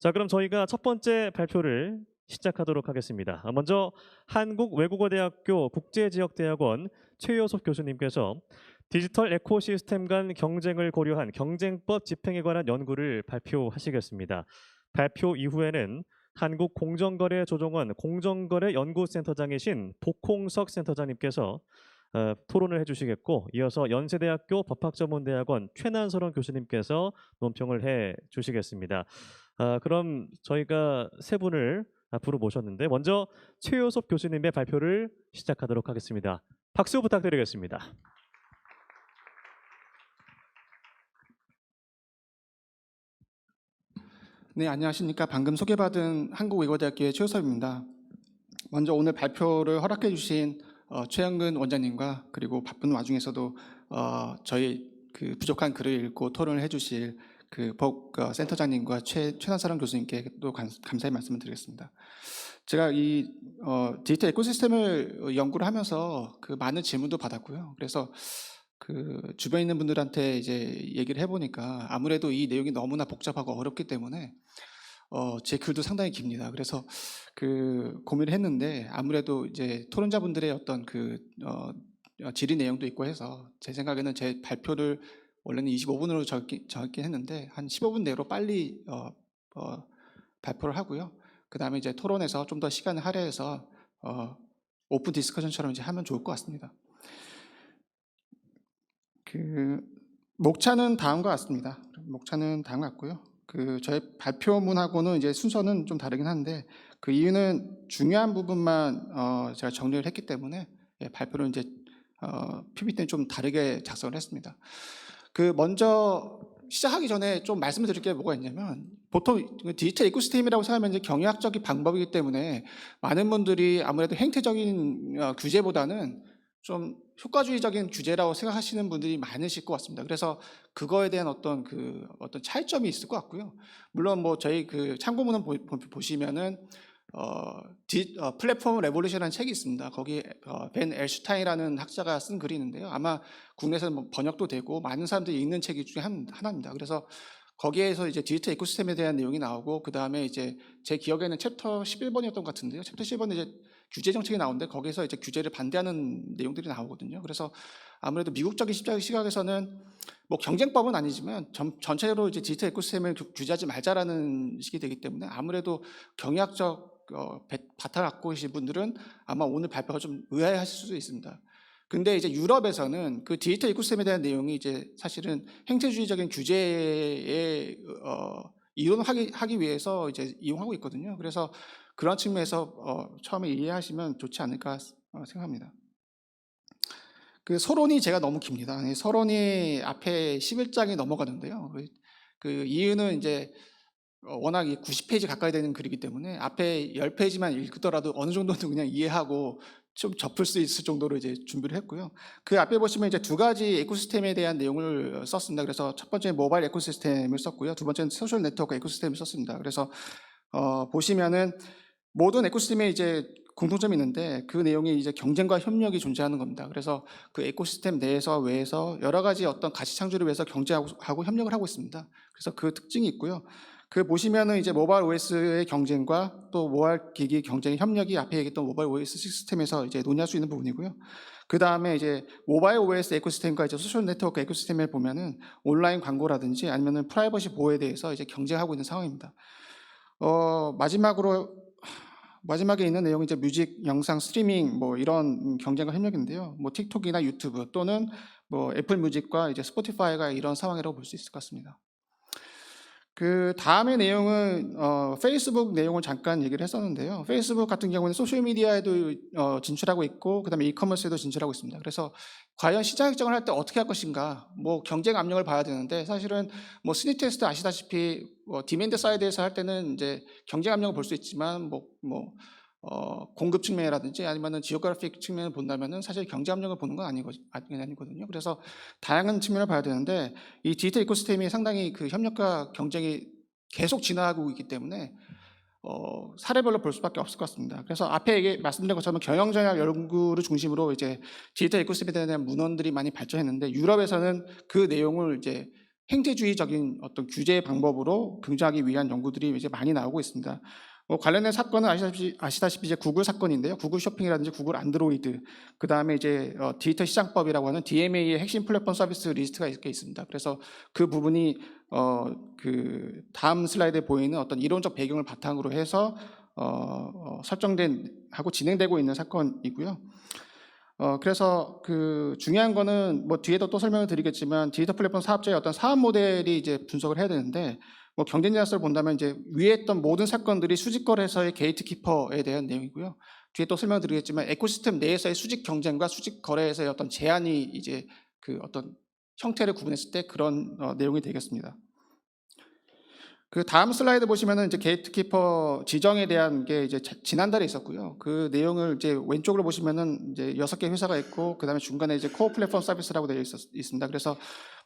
자, 그럼 저희가 첫 번째 발표를 시작하도록 하겠습니다. 먼저 한국외국어대학교 국제지역대학원 최효섭 교수님께서 디지털 에코시스템 간 경쟁을 고려한 경쟁법 집행에 관한 연구를 발표하시겠습니다. 발표 이후에는 한국공정거래조정원 공정거래연구센터장이신 복홍석 센터장님께서 토론을 해주시겠고, 이어서 연세대학교 법학전문대학원 최난설원 교수님께서 논평을 해주시겠습니다. 그럼 저희가 세 분을 앞으로 모셨는데, 먼저 최효섭 교수님의 발표를 시작하도록 하겠습니다. 박수 부탁드리겠습니다. 네, 안녕하십니까. 방금 소개받은 한국외국어대학교의 최효섭입니다. 먼저 오늘 발표를 허락해 주신 최영근 원장님과, 그리고 바쁜 와중에서도 저희 그 부족한 글을 읽고 토론을 해주실 복 센터장님과 최난사랑 교수님께 또 감사의 말씀을 드리겠습니다. 제가 이 디지털 에코시스템을 연구를 하면서 그 많은 질문도 받았고요. 그래서 그 주변에 있는 분들한테 이제 얘기를 해보니까 아무래도 이 내용이 너무나 복잡하고 어렵기 때문에 제 글도 상당히 깁니다. 그래서 그 고민을 했는데, 아무래도 이제 토론자분들의 어떤 질의 내용도 있고 해서 제 생각에는 제 발표를 원래는 25분으로 적긴 했는데 한 15분 내로 빨리 발표를 하고요. 그 다음에 이제 토론에서 좀 더 시간을 할애해서 오픈 디스커션처럼 이제 하면 좋을 것 같습니다. 그 목차는 다음과 같습니다. 목차는 다음 같고요. 저희 발표문하고는 이제 순서는 좀 다르긴 한데, 그 이유는 중요한 부분만 제가 정리를 했기 때문에 발표를 이제 PPT는 좀 다르게 작성을 했습니다. 먼저 시작하기 전에 좀 말씀을 드릴 게 뭐가 있냐면, 보통 디지털 이코시스템이라고 생각하면 이제 경영학적인 방법이기 때문에 많은 분들이 아무래도 행태적인 규제보다는 좀 효과주의적인 규제라고 생각하시는 분들이 많으실 것 같습니다. 그래서 그거에 대한 어떤 차이점이 있을 것 같고요. 물론 뭐 저희 참고문은 보시면은 플랫폼 레볼루션이라는 책이 있습니다. 거기에 벤 엘슈타인이라는 학자가 쓴 글이 있는데요. 아마 국내에서 뭐 번역도 되고 많은 사람들이 읽는 책 중에 하나입니다. 그래서 거기에서 이제 디지털 에코시스템에 대한 내용이 나오고, 그 다음에 이제 제 기억에는 챕터 11번이었던 것 같은데요. 챕터 11번에 이제 규제 정책이 나오는데 거기서 이제 규제를 반대하는 내용들이 나오거든요. 그래서 아무래도 미국적인 시각에서는 뭐 경쟁법은 아니지만 전체적으로 이제 디지털 에코시스템을 규제하지 말자라는 식이 되기 때문에 아무래도 경영학적 바탕을 갖고 계신 분들은 아마 오늘 발표가 좀 의아해하실 수도 있습니다. 근데 이제 유럽에서는 그 디지털 이코시스템에 대한 내용이 이제 사실은 행태주의적인 규제에 이론을 하기 위해서 이제 이용하고 있거든요. 그래서 그런 측면에서 처음에 이해하시면 좋지 않을까 생각합니다. 서론이 제가 너무 깁니다. 서론이 앞에 11장이 넘어가는데요. 그 이유는 이제 워낙 90페이지 가까이 되는 글이기 때문에 앞에 10페이지만 읽더라도 어느 정도는 그냥 이해하고 좀 접을 수 있을 정도로 이제 준비를 했고요. 그 앞에 보시면 이제 두 가지 에코시스템에 대한 내용을 썼습니다. 그래서 첫 번째는 모바일 에코시스템을 썼고요. 두 번째는 소셜 네트워크 에코시스템을 썼습니다. 그래서 보시면은 모든 에코시스템에 이제 공통점이 있는데 그 내용이 이제 경쟁과 협력이 존재하는 겁니다. 그래서 그 에코시스템 내에서 외에서 여러 가지 어떤 가치 창출을 위해서 경쟁하고 협력을 하고 있습니다. 그래서 그 특징이 있고요. 보시면은 이제 모바일 OS의 경쟁과 또 모바일 기기 경쟁의 협력이 앞에 얘기했던 모바일 OS 시스템에서 이제 논의할 수 있는 부분이고요. 그 다음에 이제 모바일 OS 에코시스템과 이제 소셜 네트워크 에코시스템을 보면은 온라인 광고라든지 아니면은 프라이버시 보호에 대해서 이제 경쟁하고 있는 상황입니다. 마지막에 있는 내용이 이제 뮤직, 영상, 스트리밍 뭐 이런 경쟁과 협력인데요. 뭐 틱톡이나 유튜브 또는 뭐 애플 뮤직과 이제 스포티파이가 이런 상황이라고 볼 수 있을 것 같습니다. 다음의 내용은 페이스북 내용을 잠깐 얘기를 했었는데요. 페이스북 같은 경우는 소셜미디어에도 진출하고 있고, 그다음에 이커머스에도 진출하고 있습니다. 그래서 과연 시장 확장을 할 때 어떻게 할 것인가, 뭐 경쟁 압력을 봐야 되는데, 사실은 뭐 스니 테스트 아시다시피 디맨드 사이드에서 할 때는 이제 경쟁 압력을 볼 수 있지만 공급 측면이라든지 아니면은 지오그래픽 측면을 본다면은 사실 경제 압력을 보는 건 아니거든요. 그래서 다양한 측면을 봐야 되는데, 이 디지털 이코시스템이 상당히 그 협력과 경쟁이 계속 진화하고 있기 때문에 사례별로 볼 수밖에 없을 것 같습니다. 그래서 앞에 말씀드린 것처럼 경영 전략 연구를 중심으로 이제 디지털 이코시스템에 대한 문헌들이 많이 발전했는데, 유럽에서는 그 내용을 이제 행태주의적인 어떤 규제 방법으로 긍정하기 위한 연구들이 이제 많이 나오고 있습니다. 관련된 사건은 아시다시피 이제 구글 사건인데요. 구글 쇼핑이라든지 구글 안드로이드, 그 다음에 이제 디지털 시장법이라고 하는 DMA의 핵심 플랫폼 서비스 리스트가 이렇게 있습니다. 그래서 그 부분이 그 다음 슬라이드에 보이는 어떤 이론적 배경을 바탕으로 해서 설정된 하고 진행되고 있는 사건이고요. 그래서 그 중요한 거는 뭐 뒤에도 또 설명을 드리겠지만 디지털 플랫폼 사업자의 어떤 사업 모델이 이제 분석을 해야 되는데 뭐 경쟁자수를 본다면 이제 위에 했던 모든 사건들이 수직 거래에서의 게이트키퍼에 대한 내용이고요. 뒤에 또 설명드리겠지만 에코시스템 내에서의 수직 경쟁과 수직 거래에서의 어떤 제한이 이제 그 어떤 형태를 구분했을 때 그런 내용이 되겠습니다. 그 다음 슬라이드 보시면은 이제 게이트키퍼 지정에 대한 게 이제 지난달에 있었고요. 그 내용을 이제 왼쪽으로 보시면은 이제 6개 회사가 있고 그다음에 중간에 이제 코어 플랫폼 서비스라고 되어 있습니다. 그래서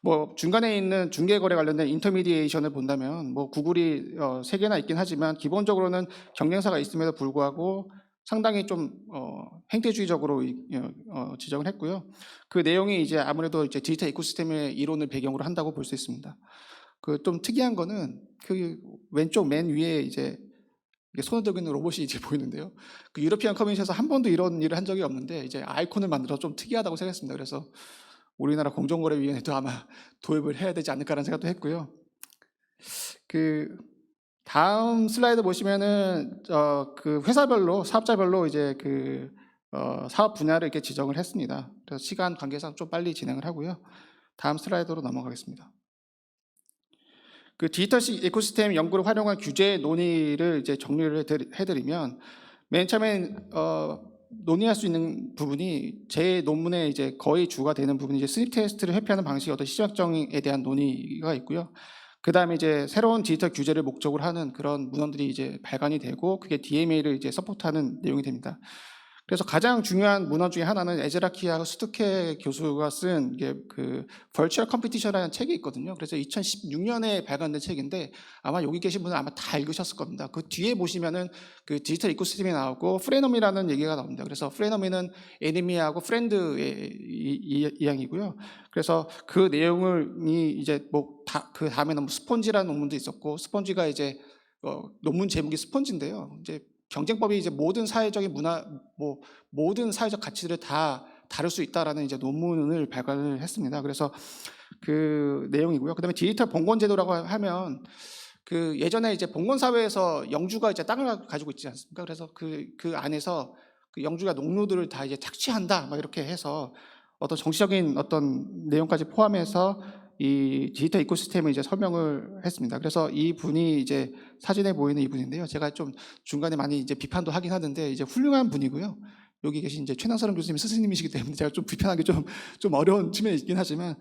뭐 중간에 있는 중개 거래 관련된 인터미디에이션을 본다면 뭐 구글이 3개나 있긴 하지만 기본적으로는 경쟁사가 있음에도 불구하고 상당히 좀 행태주의적으로 지정을 했고요. 그 내용이 이제 아무래도 이제 디지털 이코시스템의 이론을 배경으로 한다고 볼 수 있습니다. 그 좀 특이한 거는 그 왼쪽 맨 위에 이제 손을 들고 있는 로봇이 이제 보이는데요. 그 유러피안 커뮤니티에서 한 번도 이런 일을 한 적이 없는데 이제 아이콘을 만들어 좀 특이하다고 생각했습니다. 그래서 우리나라 공정거래위원회도 아마 도입을 해야 되지 않을까라는 생각도 했고요. 그 다음 슬라이드 보시면은 그 회사별로 사업자별로 이제 그 사업 분야를 이렇게 지정을 했습니다. 그래서 시간 관계상 좀 빨리 진행을 하고요. 다음 슬라이드로 넘어가겠습니다. 그 디지털 에코시스템 연구를 활용한 규제 논의를 이제 정리를 해드리면 맨 처음에 논의할 수 있는 부분이 제 논문에 이제 거의 주가 되는 부분이 이제 스닙 테스트를 회피하는 방식의 어떤 시각적에 대한 논의가 있고요. 그 다음에 이제 새로운 디지털 규제를 목적으로 하는 그런 문헌들이 이제 발간이 되고 그게 DMA를 이제 서포트하는 내용이 됩니다. 그래서 가장 중요한 문헌 중에 하나는 에즈라키아 스투케 교수가 쓴 게 그 벌추얼 컴피티션이라는 책이 있거든요. 그래서 2016년에 발간된 책인데 아마 여기 계신 분은 아마 다 읽으셨을 겁니다. 그 뒤에 보시면은 그 디지털 이코시스템이 나오고 프레너미라는 얘기가 나옵니다. 그래서 프레너미는 에니미하고 프렌드의 이양이고요. 그래서 그 내용을 이제 뭐 그 다음에는 뭐 스폰지라는 논문도 있었고 스폰지가 이제 논문 제목이 스폰지인데요. 이제 경쟁법이 이제 모든 사회적인 문화, 뭐 모든 사회적 가치들을 다 다룰 수 있다라는 이제 논문을 발간을 했습니다. 그래서 그 내용이고요. 그다음에 디지털 봉건제도라고 하면 그 예전에 이제 봉건 사회에서 영주가 이제 땅을 가지고 있지 않습니까? 그래서 그 안에서 그 영주가 농노들을 다 이제 착취한다, 막 이렇게 해서 어떤 정치적인 어떤 내용까지 포함해서 이 디지털 이코시스템을 이제 설명을 했습니다. 그래서 이 분이 이제 사진에 보이는 이 분인데요. 제가 좀 중간에 많이 이제 비판도 하긴 하는데 이제 훌륭한 분이고요. 여기 계신 이제 최낭사람 교수님 스승님이시기 때문에 제가 좀 비판하기 좀 어려운 측면이 있긴 하지만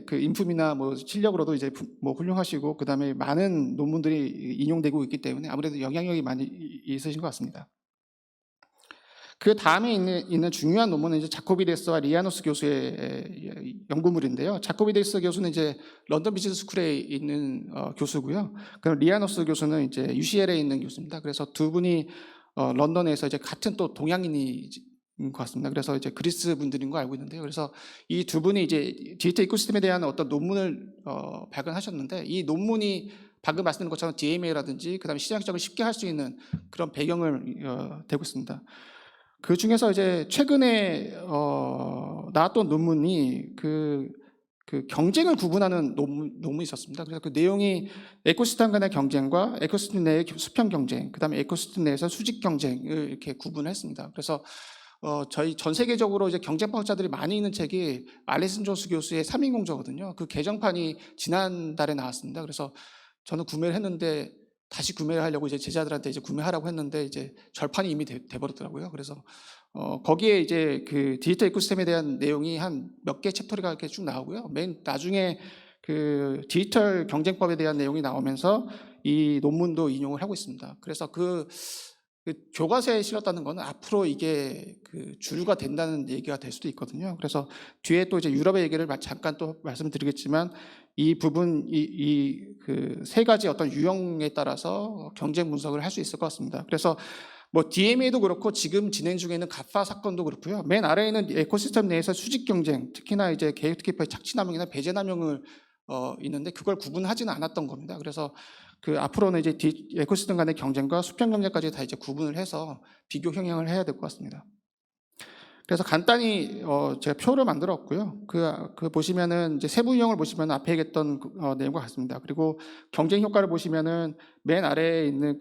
그 인품이나 뭐 실력으로도 이제 뭐 훌륭하시고 그 다음에 많은 논문들이 인용되고 있기 때문에 아무래도 영향력이 많이 있으신 것 같습니다. 그 다음에 있는 중요한 논문은 이제 자코비데스와 리아노스 교수의 연구물인데요. 자코비데스 교수는 이제 런던 비즈니스 스쿨에 있는 교수고요. 그럼 리아노스 교수는 이제 UCL에 있는 교수입니다. 그래서 두 분이 런던에서 이제 같은 또 동양인인 것 같습니다. 그래서 이제 그리스 분들인 거 알고 있는데요. 그래서 이 두 분이 이제 디지털 이코시스템에 대한 어떤 논문을 발간하셨는데 이 논문이 방금 말씀드린 것처럼 DMA라든지 그다음에 시장 시작을 쉽게 할 수 있는 그런 배경을 되고 있습니다. 그 중에서 이제 최근에 나왔던 논문이 그 경쟁을 구분하는 논문이 있었습니다. 그래서 그 내용이 에코시스템 간의 경쟁과 에코시스템 내의 수평 경쟁, 그다음에 에코시스템 내에서 수직 경쟁을 이렇게 구분했습니다. 그래서 저희 전 세계적으로 이제 경쟁학자들이 많이 있는 책이 알리슨 존스 교수의 3인공저거든요. 그 개정판이 지난달에 나왔습니다. 그래서 저는 구매를 했는데 다시 구매를 하려고 이제 제자들한테 이제 구매하라고 했는데 이제 절판이 이미 돼버렸더라고요. 그래서 거기에 이제 그 디지털 이코시스템에 대한 내용이 한 몇 개 챕터가 이렇게 쭉 나오고요. 맨 나중에 그 디지털 경쟁법에 대한 내용이 나오면서 이 논문도 인용을 하고 있습니다. 그래서 그 교과서에 실렸다는 것은 앞으로 이게 그 주류가 된다는 얘기가 될 수도 있거든요. 그래서 뒤에 또 이제 유럽의 얘기를 잠깐 또 말씀드리겠지만 이 부분 그 세 가지 어떤 유형에 따라서 경쟁 분석을 할 수 있을 것 같습니다. 그래서 뭐 DMA도 그렇고 지금 진행 중에 있는 가파 사건도 그렇고요. 맨 아래에는 에코시스템 내에서 수직 경쟁, 특히나 이제 게이트키퍼의 착취 남용이나 배제 남용을 있는데 그걸 구분하지는 않았던 겁니다. 그래서 그 앞으로는 이제 에코시스템 간의 경쟁과 수평 경쟁까지 다 이제 구분을 해서 비교 형향을 해야 될 것 같습니다. 그래서 간단히 제가 표를 만들었고요. 그 보시면은 이제 세부 유형을 보시면 앞에 얘기했던 내용과 같습니다. 그리고 경쟁 효과를 보시면은 맨 아래에 있는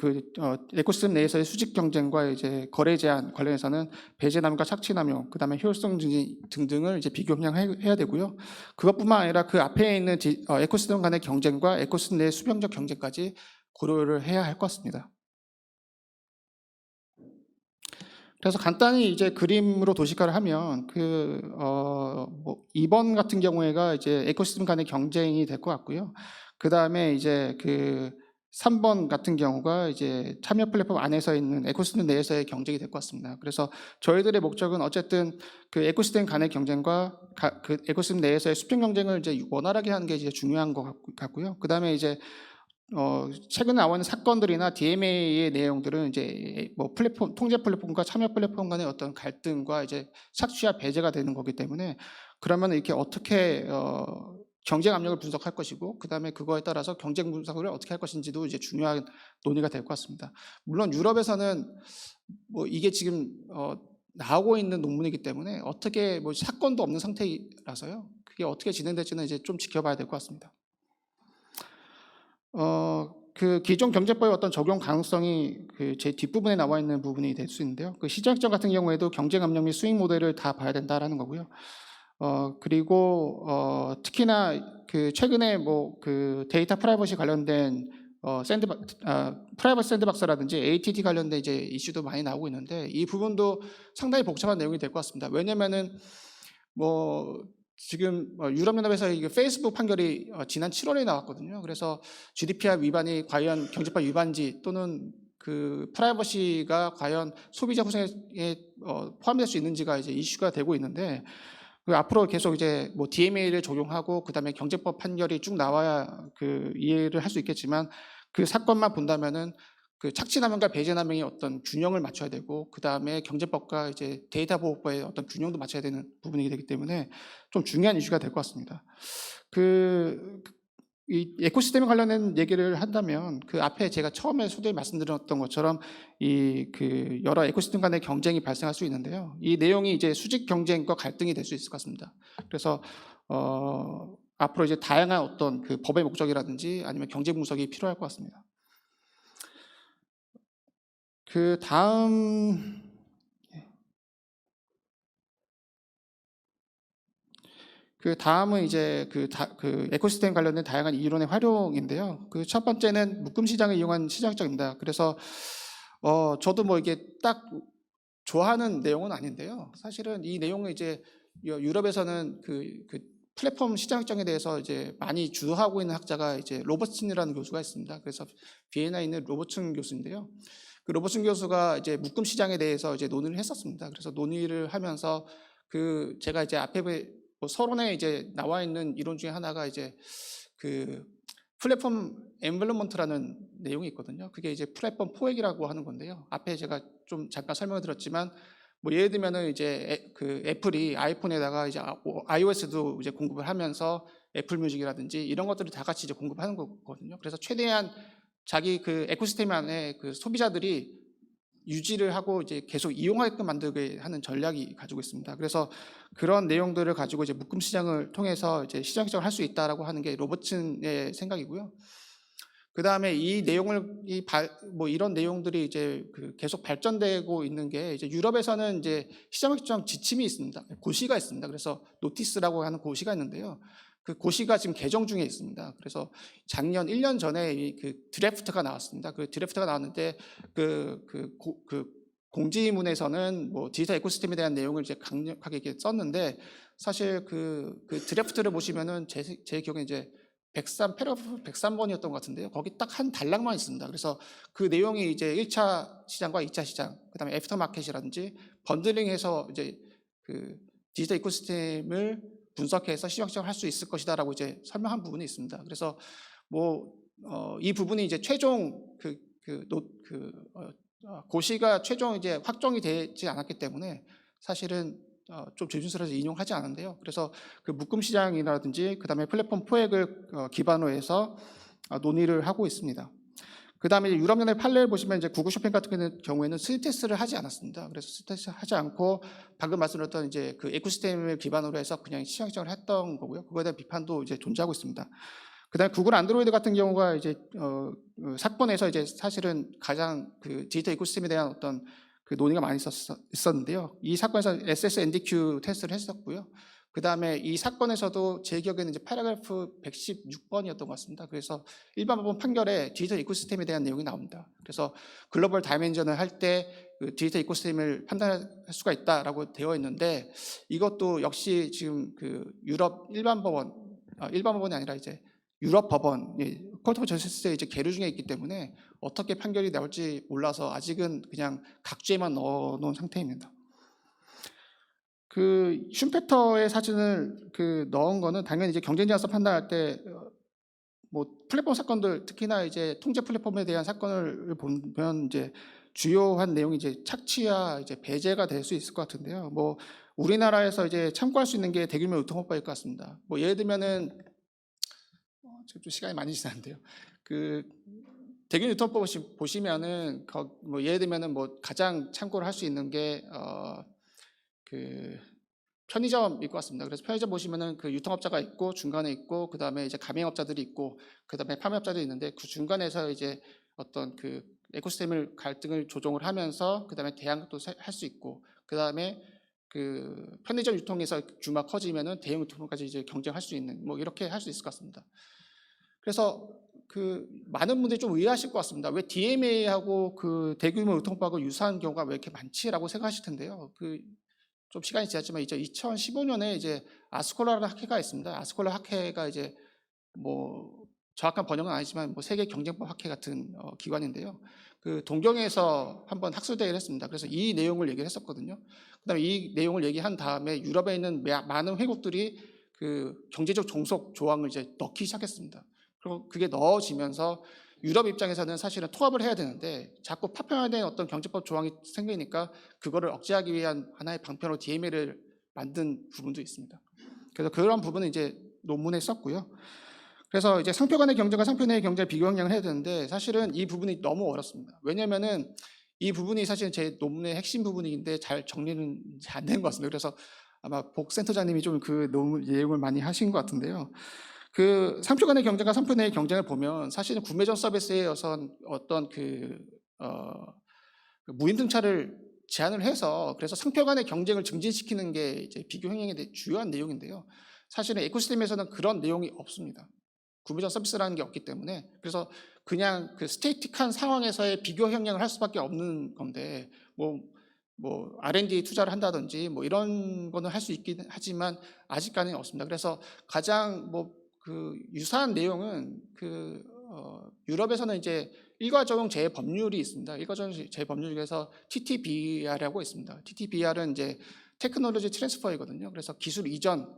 에코시스템 내에서의 수직 경쟁과 이제 거래 제한 관련해서는 배제남용과 착취남용, 그다음에 효율성 등등을 이제 비교 형향해야 되고요. 그것뿐만 아니라 그 앞에 있는 에코시스템 간의 경쟁과 에코시스템 내의 수평적 경쟁까지 고려를 해야 할 것 같습니다. 그래서 간단히 이제 그림으로 도식화를 하면 2번 같은 경우에가 이제 에코시스템 간의 경쟁이 될 것 같고요. 그 다음에 이제 3번 같은 경우가 이제 참여 플랫폼 안에서 있는 에코시스템 내에서의 경쟁이 될 것 같습니다. 그래서 저희들의 목적은 어쨌든 그 에코시스템 간의 경쟁과 그 에코시스템 내에서의 수평 경쟁을 이제 원활하게 하는 게 이제 중요한 것 같고요. 그 다음에 이제 최근에 나와 있는 사건들이나 DMA의 내용들은 이제 뭐 플랫폼, 통제 플랫폼과 참여 플랫폼 간의 어떤 갈등과 이제 착취와 배제가 되는 거기 때문에 그러면 이렇게 어떻게 경쟁 압력을 분석할 것이고 그 다음에 그거에 따라서 경쟁 분석을 어떻게 할 것인지도 이제 중요한 논의가 될 것 같습니다. 물론 유럽에서는 뭐 이게 지금 나오고 있는 논문이기 때문에 어떻게 뭐 사건도 없는 상태라서요. 그게 어떻게 진행될지는 이제 좀 지켜봐야 될 것 같습니다. 그 기존 경제법의 어떤 적용 가능성이 제 뒷부분에 나와 있는 부분이 될 수 있는데요. 그 시장점 같은 경우에도 경쟁 압력 및 수익 모델을 다 봐야 된다라는 거고요. 그리고 특히나 그 최근에 뭐 그 데이터 프라이버시 관련된 프라이버시 샌드박스라든지 ATT 관련된 이제 이슈도 많이 나오고 있는데 이 부분도 상당히 복잡한 내용이 될 것 같습니다. 왜냐면은 뭐 지금 유럽연합에서 이게 페이스북 판결이 지난 7월에 나왔거든요. 그래서 GDPR 위반이 과연 경제법 위반지 또는 그 프라이버시가 과연 소비자 후생에 포함될 수 있는지가 이제 이슈가 되고 있는데 그 앞으로 계속 이제 뭐 DMA를 적용하고 그다음에 경제법 판결이 쭉 나와야 그 이해를 할 수 있겠지만 그 사건만 본다면은 그 착취남용과 배제남용의 어떤 균형을 맞춰야 되고 그 다음에 경제법과 이제 데이터 보호법의 어떤 균형도 맞춰야 되는 부분이 되기 때문에 좀 중요한 이슈가 될 것 같습니다. 이 에코시스템에 관련된 얘기를 한다면 그 앞에 제가 처음에 소개에 말씀드렸던 것처럼 여러 에코시스템 간의 경쟁이 발생할 수 있는데요. 이 내용이 이제 수직 경쟁과 갈등이 될 수 있을 것 같습니다. 그래서 앞으로 이제 다양한 어떤 그 법의 목적이라든지 아니면 경제 분석이 필요할 것 같습니다. 그 다음은 이제 그 에코시스템 관련된 다양한 이론의 활용인데요. 그 첫 번째는 묶음 시장을 이용한 시장 적입니다. 그래서 저도 뭐 이게 딱 좋아하는 내용은 아닌데요. 사실은 이 내용을 이제 유럽에서는 그 플랫폼 시장 확정에 대해서 이제 많이 주도하고 있는 학자가 이제 로버슨이라는 교수가 있습니다. 그래서 비엔나에 있는 로버슨 교수인데요. 그 로버슨 교수가 이제 묶음 시장에 대해서 이제 논의를 했었습니다. 그래서 논의를 하면서 제가 이제 앞에 뭐 서론에 이제 나와 있는 이론 중에 하나가 이제 그 플랫폼 엠블러먼트라는 내용이 있거든요. 그게 이제 플랫폼 포획이라고 하는 건데요. 앞에 제가 좀 잠깐 설명을 드렸지만 뭐 예를 들면은 이제 그 애플이 아이폰에다가 이제 iOS도 이제 공급을 하면서 애플 뮤직이라든지 이런 것들을 다 같이 이제 공급하는 거거든요. 그래서 최대한 자기 그 에코시스템 안에 그 소비자들이 유지를 하고 이제 계속 이용하게끔 만들게 하는 전략이 가지고 있습니다. 그래서 그런 내용들을 가지고 이제 묶음 시장을 통해서 이제 시장 시작을 할 수 있다라고 하는 게 로버슨의 생각이고요. 그 다음에 이 내용을 뭐 이런 내용들이 이제 계속 발전되고 있는 게 이제 유럽에서는 이제 시장 확정 지침이 있습니다. 고시가 있습니다. 그래서 노티스라고 하는 고시가 있는데요. 그 고시가 지금 개정 중에 있습니다. 그래서 작년 1년 전에 그 드래프트가 나왔습니다. 그 드래프트가 나왔는데 공지문에서는 뭐 디지털 에코시스템에 대한 내용을 이제 강력하게 이렇게 썼는데 사실 그 드래프트를 보시면은 제 기억에 이제 103 103번이었던 것 같은데요. 거기 딱 한 단락만 있습니다. 그래서 그 내용이 이제 1차 시장과 2차 시장, 그다음에 애프터 마켓이라든지 번들링해서 이제 그 디지털 이코시스템을 분석해서 시장 시작할 수 있을 것이다라고 이제 설명한 부분이 있습니다. 그래서 뭐 이 부분이 이제 최종 고시가 최종 이제 확정이 되지 않았기 때문에 사실은 좀 조심스러워서 인용하지 않은데요. 그래서 그 묶음 시장이라든지 그다음에 플랫폼 포획을 기반으로 해서 논의를 하고 있습니다. 그다음에 유럽연합 판례를 보시면 이제 구글 쇼핑 같은 경우에는 스테스를 하지 않았습니다. 그래서 스테스 하지 않고 방금 말씀드렸던 이제 그 에코시스템을 기반으로 해서 그냥 시장 시장을 했던 거고요. 그거에 대한 비판도 이제 존재하고 있습니다. 그다음에 구글 안드로이드 같은 경우가 이제 사건에서 이제 사실은 가장 그 디지털 이코시스템에 대한 어떤 그 논의가 많이 있었는데요. 이 사건에서 SSNDQ 테스트를 했었고요. 그다음에 이 사건에서도 제 기억에는 이제 파라그래프 116번이었던 것 같습니다. 그래서 일반 법원 판결에 디지털 이코시스템에 대한 내용이 나옵니다. 그래서 글로벌 다이멘전을 할 때 그 디지털 이코시스템을 판단할 수가 있다라고 되어 있는데 이것도 역시 지금 그 유럽 일반 법원이 아니라 이제 유럽 법원, 코트 오브 저스티스에 이제 계류 중에 있기 때문에 어떻게 판결이 나올지 몰라서 아직은 그냥 각주에만 넣어놓은 상태입니다. 그 슈페터의 사진을 그 넣은 거는 당연히 이제 경쟁 제한서 판단할 때 뭐 플랫폼 사건들 특히나 이제 통제 플랫폼에 대한 사건을 보면 이제 주요한 내용이 이제 착취와 이제 배제가 될 수 있을 것 같은데요. 뭐 우리나라에서 이제 참고할 수 있는 게 대규모 유통업법일 것 같습니다. 뭐 예를 들면은 지금 좀 시간이 많이 지났는데요. 그 대규모 유통법 보시면은 뭐 예를 들면은 뭐 가장 참고를 할 수 있는 게 그 편의점일 것 같습니다. 그래서 편의점 보시면은 그 유통업자가 있고 중간에 있고 그 다음에 이제 가맹업자들이 있고 그 다음에 판매업자들이 있는데 그 중간에서 이제 어떤 그 에코시스템을 갈등을 조정을 하면서 그 다음에 대항도 할 수 있고 그 다음에 그 편의점 유통에서 규모가 커지면은 대형 유통까지 이제 경쟁할 수 있는 뭐 이렇게 할 수 있을 것 같습니다. 그래서 그 많은 분들이 좀 의아하실 것 같습니다. 왜 DMA하고 그 대규모 유통법하고 유사한 경우가 왜 이렇게 많지라고 생각하실 텐데요. 그 좀 시간이 지났지만 이제 2015년에 이제 아스콜라라는 학회가 있습니다. 아스콜라 학회가 이제 뭐 정확한 번역은 아니지만 뭐 세계 경쟁법 학회 같은 기관인데요. 그 동경에서 한번 학술 대회를 했습니다. 그래서 이 내용을 얘기를 했었거든요. 그다음에 이 내용을 얘기한 다음에 유럽에 있는 많은 회국들이 그 경제적 종속 조항을 이제 넣기 시작했습니다. 그리고 그게 넣어지면서 유럽 입장에서는 사실은 통합을 해야 되는데 자꾸 파편화된 어떤 경제법 조항이 생기니까 그거를 억제하기 위한 하나의 방편으로 DMA를 만든 부분도 있습니다. 그래서 그런 부분은 이제 논문에 썼고요. 그래서 이제 상표 간의 경쟁과 상표 내의 경쟁을 비교 형량을 해야 되는데 사실은 이 부분이 너무 어렵습니다. 왜냐면은 이 부분이 사실 제 논문의 핵심 부분인데 잘 정리는 잘 안 된 것 같습니다. 그래서 아마 복 센터장님이 좀 그 논문 내용을 많이 하신 것 같은데요. 그 상표 간의 경쟁과 상표 내의 경쟁을 보면 사실은 구매 전 서비스의 어떤 무임 등차를 제한을 해서 그래서 상표 간의 경쟁을 증진시키는 게 이제 비교 형량의 주요한 내용인데요. 사실은 에코시스템에서는 그런 내용이 없습니다. 구매 전 서비스라는 게 없기 때문에 그래서 그냥 그 스테이틱한 상황에서의 비교 형량을 할 수밖에 없는 건데 뭐 R&D 투자를 한다든지 뭐 이런 거는 할 수 있긴 하지만 아직까지는 없습니다. 그래서 가장 뭐 그 유사한 내용은 그 유럽에서는 이제 일괄적용 재법률이 있습니다. 일괄적용 재법률 중에서 TTBR이라고 있습니다. TTBR은 이제 테크놀로지 트랜스퍼이거든요. 그래서 기술 이전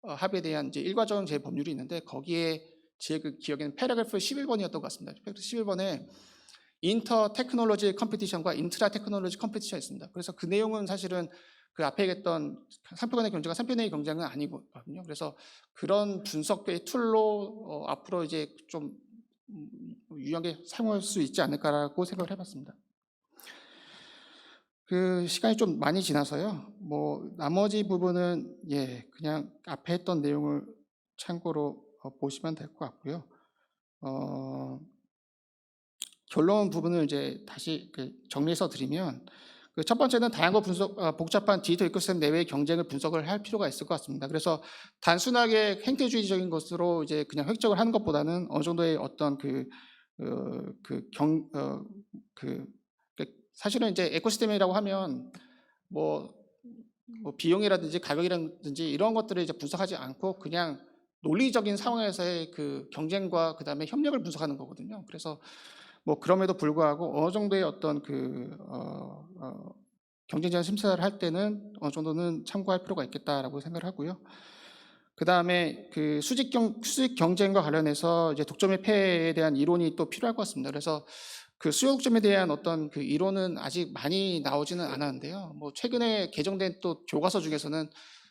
합의에 대한 이제 일괄적용 재법률이 있는데 거기에 제 그 기억에는 패러그래프 11번이었던 것 같습니다. 패러그래프 11번에 인터 테크놀로지 컴피티션과 인트라 테크놀로지 컴피티션이 있습니다. 그래서 그 내용은 사실은 그 앞에 얘기했던 상표 간의 경쟁과 상표 내의 경쟁은 아니거든요. 그래서 그런 분석의 툴로 앞으로 이제 좀 유용하게 사용할 수 있지 않을까라고 생각을 해봤습니다. 그 시간이 좀 많이 지나서요. 뭐 나머지 부분은 그냥 앞에 했던 내용을 참고로 보시면 될 것 같고요. 결론 부분을 이제 다시 정리해서 드리면 그 첫 번째는 다양하고 복잡한 디지털 이코시스템 내외의 경쟁을 분석을 할 필요가 있을 것 같습니다. 그래서 단순하게 행태주의적인 것으로 이제 그냥 획득을 하는 것보다는 어느 정도의 어떤 사실은 이제 에코시스템이라고 하면 뭐 비용이라든지 가격이라든지 이런 것들을 이제 분석하지 않고 그냥 논리적인 상황에서의 그 경쟁과 그 다음에 협력을 분석하는 거거든요. 그래서 뭐 그럼에도 불구하고 어느 정도의 어떤 경쟁 제한 심사를 할 때는 어느 정도는 참고할 필요가 있겠다라고 생각을 하고요. 그 다음에 그 수직 경쟁과 관련해서 이제 독점의 폐해에 대한 이론이 또 필요할 것 같습니다. 그래서 그 수요 독점에 대한 어떤 그 이론은 아직 많이 나오지는 않았는데요. 뭐 최근에 개정된 또 교과서 중에서는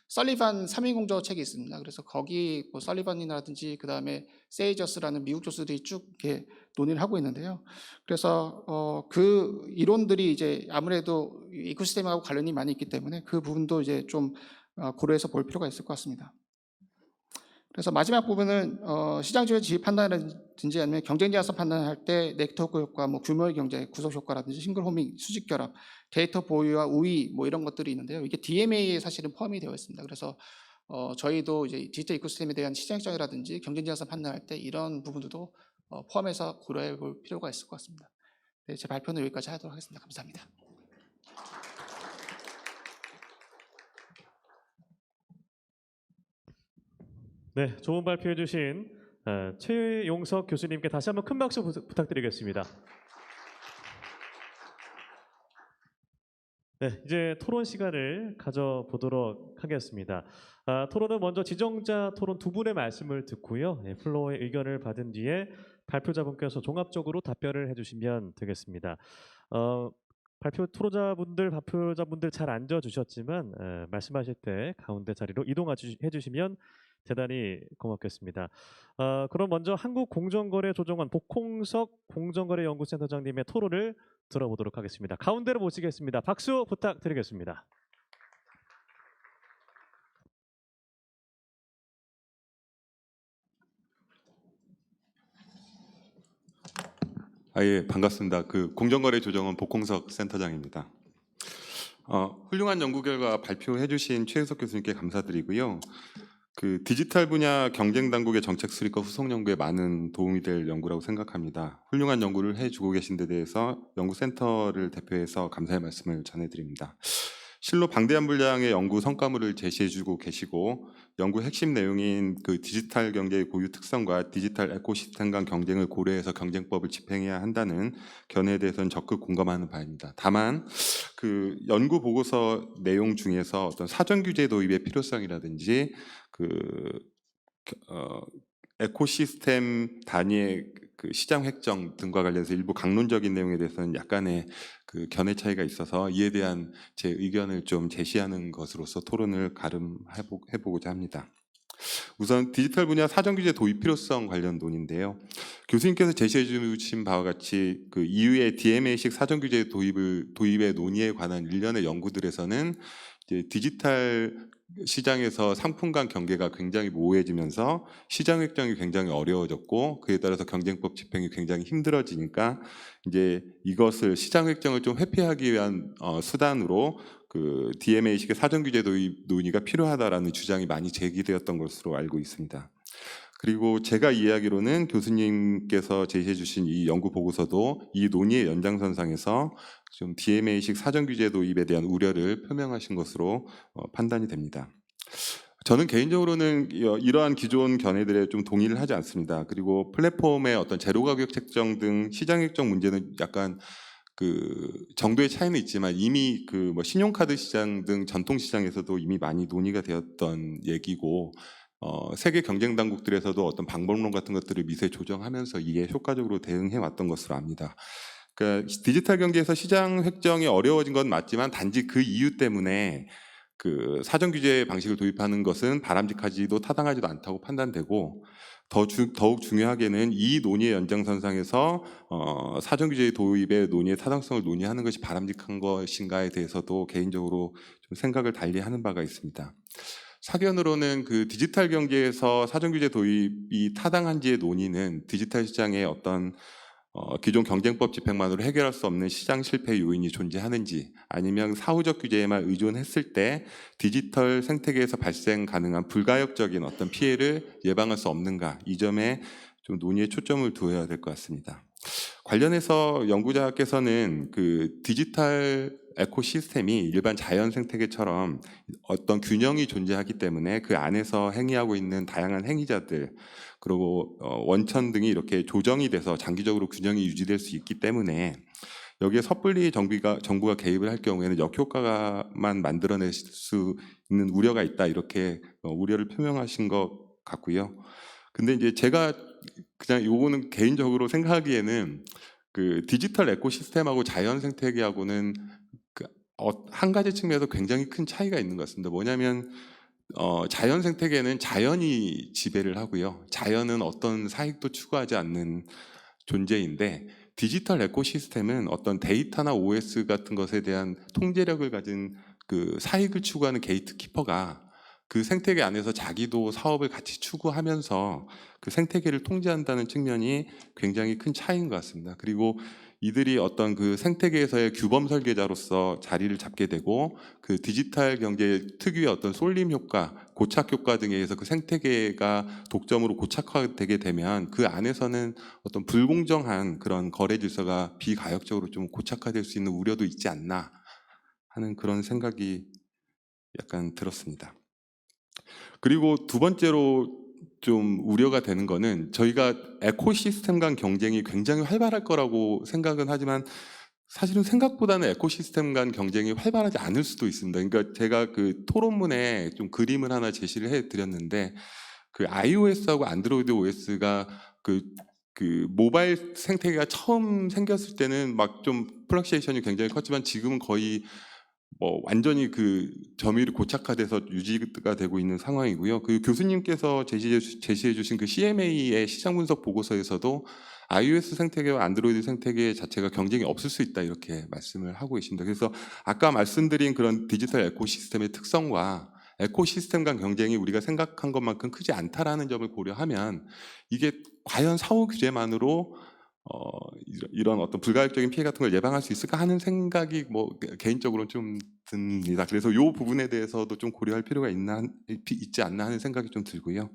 설리반 3인공저 책이 있습니다. 그래서 거기 뭐 설리반이라든지 그다음에 세이저스라는 미국 교수들이 쭉 이렇게 논의를 하고 있는데요. 그래서 그 이론들이 이제 아무래도 이코시스템하고 관련이 많이 있기 때문에 그 부분도 이제 좀 고려해서 볼 필요가 있을 것 같습니다. 그래서 마지막 부분은 시장주의 지위 판단이라든지 아니면 경쟁 제한성 판단할 때 네트워크 효과, 뭐 규모의 경제, 구속 효과라든지 싱글 호밍, 수직 결합, 데이터 보유와 우위 뭐 이런 것들이 있는데요. 이게 DMA에 사실은 포함이 되어 있습니다. 그래서 저희도 이제 디지털 이코시스템에 대한 시장 입장이라든지 경쟁 제한성 판단할 때 이런 부분들도 포함해서 고려해 볼 필요가 있을 것 같습니다. 네, 제 발표는 여기까지 하도록 하겠습니다. 감사합니다. 네, 좋은 발표해 주신 최용석 교수님께 다시 한번 큰 박수 부탁드리겠습니다. 네, 이제 토론 시간을 가져보도록 하겠습니다. 토론은 먼저 지정자 토론 두 분의 말씀을 듣고요. 플로어의 의견을 받은 뒤에 발표자분께서 종합적으로 답변을 해주시면 되겠습니다. 발표자분들 잘 앉아주셨지만 말씀하실 때 가운데 자리로 이동해 주시면 대단히 고맙겠습니다. 그럼 먼저 한국공정거래조정원 복홍석 공정거래연구센터장님의 토론을 들어보도록 하겠습니다. 가운데로 모시겠습니다. 박수 부탁드리겠습니다. 예, 반갑습니다. 공정거래조정원 복홍석 센터장입니다. 훌륭한 연구 결과 발표해 주신 최윤석 교수님께 감사드리고요. 디지털 분야 경쟁 당국의 정책 수립과 후속 연구에 많은 도움이 될 연구라고 생각합니다. 훌륭한 연구를 해주고 계신 데 대해서 연구센터를 대표해서 감사의 말씀을 전해드립니다. 실로 방대한 분량의 연구 성과물을 제시해주고 계시고 연구 핵심 내용인 디지털 경제의 고유 특성과 디지털 에코시스템 간 경쟁을 고려해서 경쟁법을 집행해야 한다는 견해에 대해서는 적극 공감하는 바입니다. 다만 연구 보고서 내용 중에서 어떤 사전 규제 도입의 필요성이라든지 에코시스템 단위의 시장 획정 등과 관련해서 일부 강론적인 내용에 대해서는 약간의 견해 차이가 있어서 이에 대한 제 의견을 좀 제시하는 것으로서 토론을 가름해보고자 합니다. 우선 디지털 분야 사전 규제 도입 필요성 관련 논의인데요. 교수님께서 제시해 주신 바와 같이 EU의 DMA식 사전 규제 도입의 논의에 관한 일련의 연구들에서는 이제 디지털 시장에서 상품 간 경계가 굉장히 모호해지면서 시장 획정이 굉장히 어려워졌고 그에 따라서 경쟁법 집행이 굉장히 힘들어지니까 이제 이것을 시장 획정을 좀 회피하기 위한 수단으로 DMA식의 사전 규제 도입 논의가 필요하다라는 주장이 많이 제기되었던 것으로 알고 있습니다. 그리고 제가 이해하기로는 교수님께서 제시해 주신 이 연구 보고서도 이 논의의 연장선상에서 좀 DMA식 사전 규제 도입에 대한 우려를 표명하신 것으로 판단이 됩니다. 저는 개인적으로는 이러한 기존 견해들에 좀 동의를 하지 않습니다. 그리고 플랫폼의 어떤 제로 가격 책정 등 시장 획정 문제는 약간 정도의 차이는 있지만 이미 신용카드 시장 등 전통 시장에서도 이미 많이 논의가 되었던 얘기고 세계 경쟁 당국들에서도 어떤 방법론 같은 것들을 미세 조정하면서 이에 효과적으로 대응해 왔던 것으로 압니다. 그러니까 디지털 경제에서 시장 획정이 어려워진 건 맞지만 단지 그 이유 때문에 사전 규제 방식을 도입하는 것은 바람직하지도 타당하지도 않다고 판단되고 더욱 중요하게는 이 논의의 연장선상에서 사전 규제 도입의 논의의 타당성을 논의하는 것이 바람직한 것인가에 대해서도 개인적으로 좀 생각을 달리하는 바가 있습니다. 사견으로는 디지털 경제에서 사전 규제 도입이 타당한지의 논의는 디지털 시장의 어떤 기존 경쟁법 집행만으로 해결할 수 없는 시장 실패 요인이 존재하는지 아니면 사후적 규제에만 의존했을 때 디지털 생태계에서 발생 가능한 불가역적인 어떤 피해를 예방할 수 없는가 이 점에 좀 논의에 초점을 두어야 될 것 같습니다. 관련해서 연구자께서는 디지털 에코시스템이 일반 자연 생태계처럼 어떤 균형이 존재하기 때문에 그 안에서 행위하고 있는 다양한 행위자들 그리고 원천 등이 이렇게 조정이 돼서 장기적으로 균형이 유지될 수 있기 때문에 여기에 섣불리 정부가 개입을 할 경우에는 역효과만 만들어낼 수 있는 우려가 있다 이렇게 우려를 표명하신 것 같고요. 근데 이제 제가 그냥 요거는 개인적으로 생각하기에는 그 디지털 에코시스템하고 자연 생태계하고는 한 가지 측면에서 굉장히 큰 차이가 있는 것 같습니다. 뭐냐면 자연 생태계는 자연이 지배를 하고요. 자연은 어떤 사익도 추구하지 않는 존재인데 디지털 에코시스템은 어떤 데이터나 OS 같은 것에 대한 통제력을 가진 그 사익을 추구하는 게이트키퍼가 그 생태계 안에서 자기도 사업을 같이 추구하면서 그 생태계를 통제한다는 측면이 굉장히 큰 차이인 것 같습니다. 그리고 이들이 어떤 그 생태계에서의 규범 설계자로서 자리를 잡게 되고 그 디지털 경제 특유의 어떤 쏠림 효과, 고착 효과 등에 의해서 그 생태계가 독점으로 고착화되게 되면 그 안에서는 어떤 불공정한 그런 거래 질서가 비가역적으로 좀 고착화될 수 있는 우려도 있지 않나 하는 그런 생각이 약간 들었습니다. 그리고 두 번째로 좀 우려가 되는 거는 저희가 에코시스템 간 경쟁이 굉장히 활발할 거라고 생각은 하지만 사실은 생각보다는 에코시스템 간 경쟁이 활발하지 않을 수도 있습니다. 그러니까 제가 그 토론문에 좀 그림을 하나 제시를 해드렸는데 그 iOS하고 안드로이드 OS가 그 모바일 생태계가 처음 생겼을 때는 막 좀 플럭시에이션이 굉장히 컸지만 지금은 거의 뭐 완전히 그 점유율이 고착화돼서 유지가 되고 있는 상황이고요. 그 교수님께서 제시해 주신 그 CMA의 시장 분석 보고서에서도 iOS 생태계와 안드로이드 생태계 자체가 경쟁이 없을 수 있다 이렇게 말씀을 하고 계십니다. 그래서 아까 말씀드린 그런 디지털 에코시스템의 특성과 에코시스템 간 경쟁이 우리가 생각한 것만큼 크지 않다라는 점을 고려하면 이게 과연 사후 규제만으로 이런 어떤 불가역적인 피해 같은 걸 예방할 수 있을까 하는 생각이 뭐 개인적으로는 좀 듭니다. 그래서 이 부분에 대해서도 좀 고려할 필요가 있지 않나 하는 생각이 좀 들고요.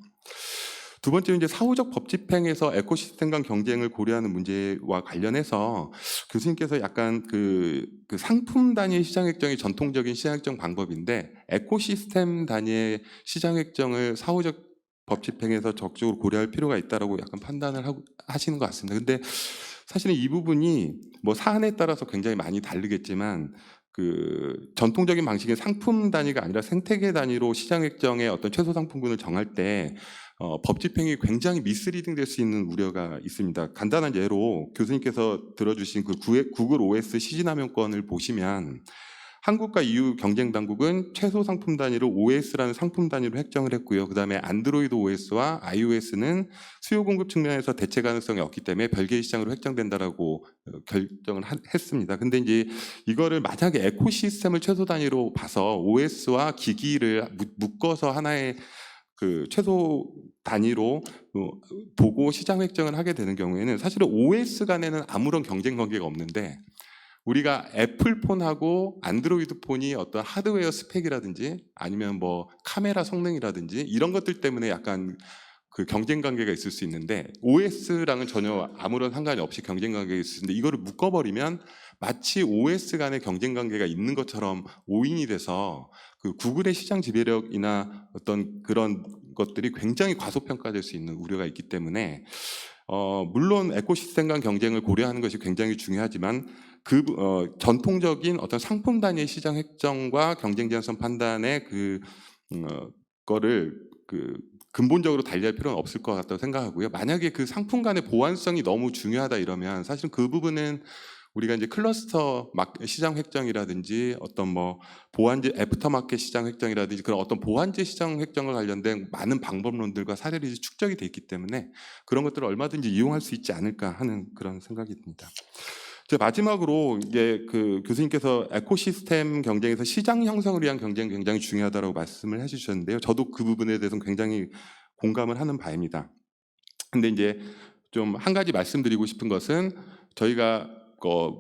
두 번째는 이제 사후적 법 집행에서 에코시스템 간 경쟁을 고려하는 문제와 관련해서 교수님께서 약간 그 상품 단위의 시장 획정이 전통적인 시장 획정 방법인데 에코시스템 단위의 시장 획정을 사후적 법 집행에서 적극적으로 고려할 필요가 있다라고 약간 판단을 하시는 것 같습니다. 근데 사실은 이 부분이 뭐 사안에 따라서 굉장히 많이 다르겠지만 그 전통적인 방식의 상품 단위가 아니라 생태계 단위로 시장 획정의 어떤 최소 상품군을 정할 때 법 집행이 굉장히 미스리딩 될 수 있는 우려가 있습니다. 간단한 예로 교수님께서 들어주신 그 구글 OS 시진화면권을 보시면 한국과 EU 경쟁 당국은 최소 상품 단위로 OS라는 상품 단위로 획정을 했고요. 그다음에 안드로이드 OS와 iOS는 수요 공급 측면에서 대체 가능성이 없기 때문에 별개의 시장으로 획정된다라고 결정을 했습니다. 근데 이제 이거를 만약에 에코시스템을 최소 단위로 봐서 OS와 기기를 묶어서 하나의 그 최소 단위로 보고 시장 획정을 하게 되는 경우에는 사실은 OS 간에는 아무런 경쟁 관계가 없는데 우리가 애플폰하고 안드로이드 폰이 어떤 하드웨어 스펙이라든지 아니면 뭐 카메라 성능이라든지 이런 것들 때문에 약간 그 경쟁 관계가 있을 수 있는데 OS랑은 전혀 아무런 상관이 없이 경쟁 관계가 있을 수 있는데 이거를 묶어버리면 마치 OS 간의 경쟁 관계가 있는 것처럼 오인이 돼서 그 구글의 시장 지배력이나 어떤 그런 것들이 굉장히 과소평가될 수 있는 우려가 있기 때문에 물론 에코시스템 간 경쟁을 고려하는 것이 굉장히 중요하지만 전통적인 어떤 상품 단위의 시장 획정과 경쟁 제한성 판단의 거를 근본적으로 달리할 필요는 없을 것 같다고 생각하고요. 만약에 그 상품 간의 보완성이 너무 중요하다 이러면 사실은 그 부분은 우리가 이제 클러스터 시장 획정이라든지 어떤 뭐 보완제 애프터마켓 시장 획정이라든지 그런 어떤 보완제 시장 획정과 관련된 많은 방법론들과 사례들이 축적이 돼 있기 때문에 그런 것들을 얼마든지 이용할 수 있지 않을까 하는 그런 생각이 듭니다. 마지막으로 이제 그 교수님께서 에코시스템 경쟁에서 시장 형성을 위한 경쟁이 굉장히 중요하다고 말씀을 해주셨는데요. 저도 그 부분에 대해서는 굉장히 공감을 하는 바입니다. 근데 이제 좀 한 가지 말씀드리고 싶은 것은 저희가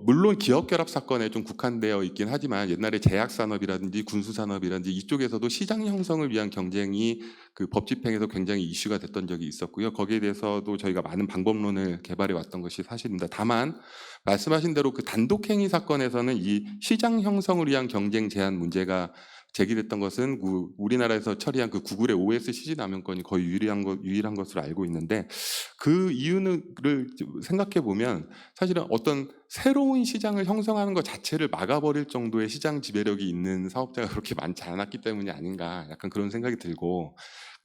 물론 기업 결합 사건에 좀 국한되어 있긴 하지만 옛날에 제약 산업이라든지 군수 산업이라든지 이쪽에서도 시장 형성을 위한 경쟁이 그 법 집행에서 굉장히 이슈가 됐던 적이 있었고요. 거기에 대해서도 저희가 많은 방법론을 개발해 왔던 것이 사실입니다. 다만 말씀하신 대로 그 단독행위 사건에서는 이 시장 형성을 위한 경쟁 제한 문제가 제기됐던 것은 우리나라에서 처리한 그 구글의 OS 시진화면권이 거의 유일한 것으로 알고 있는데 그 이유를 생각해 보면 사실은 어떤 새로운 시장을 형성하는 것 자체를 막아버릴 정도의 시장 지배력이 있는 사업자가 그렇게 많지 않았기 때문이 아닌가 약간 그런 생각이 들고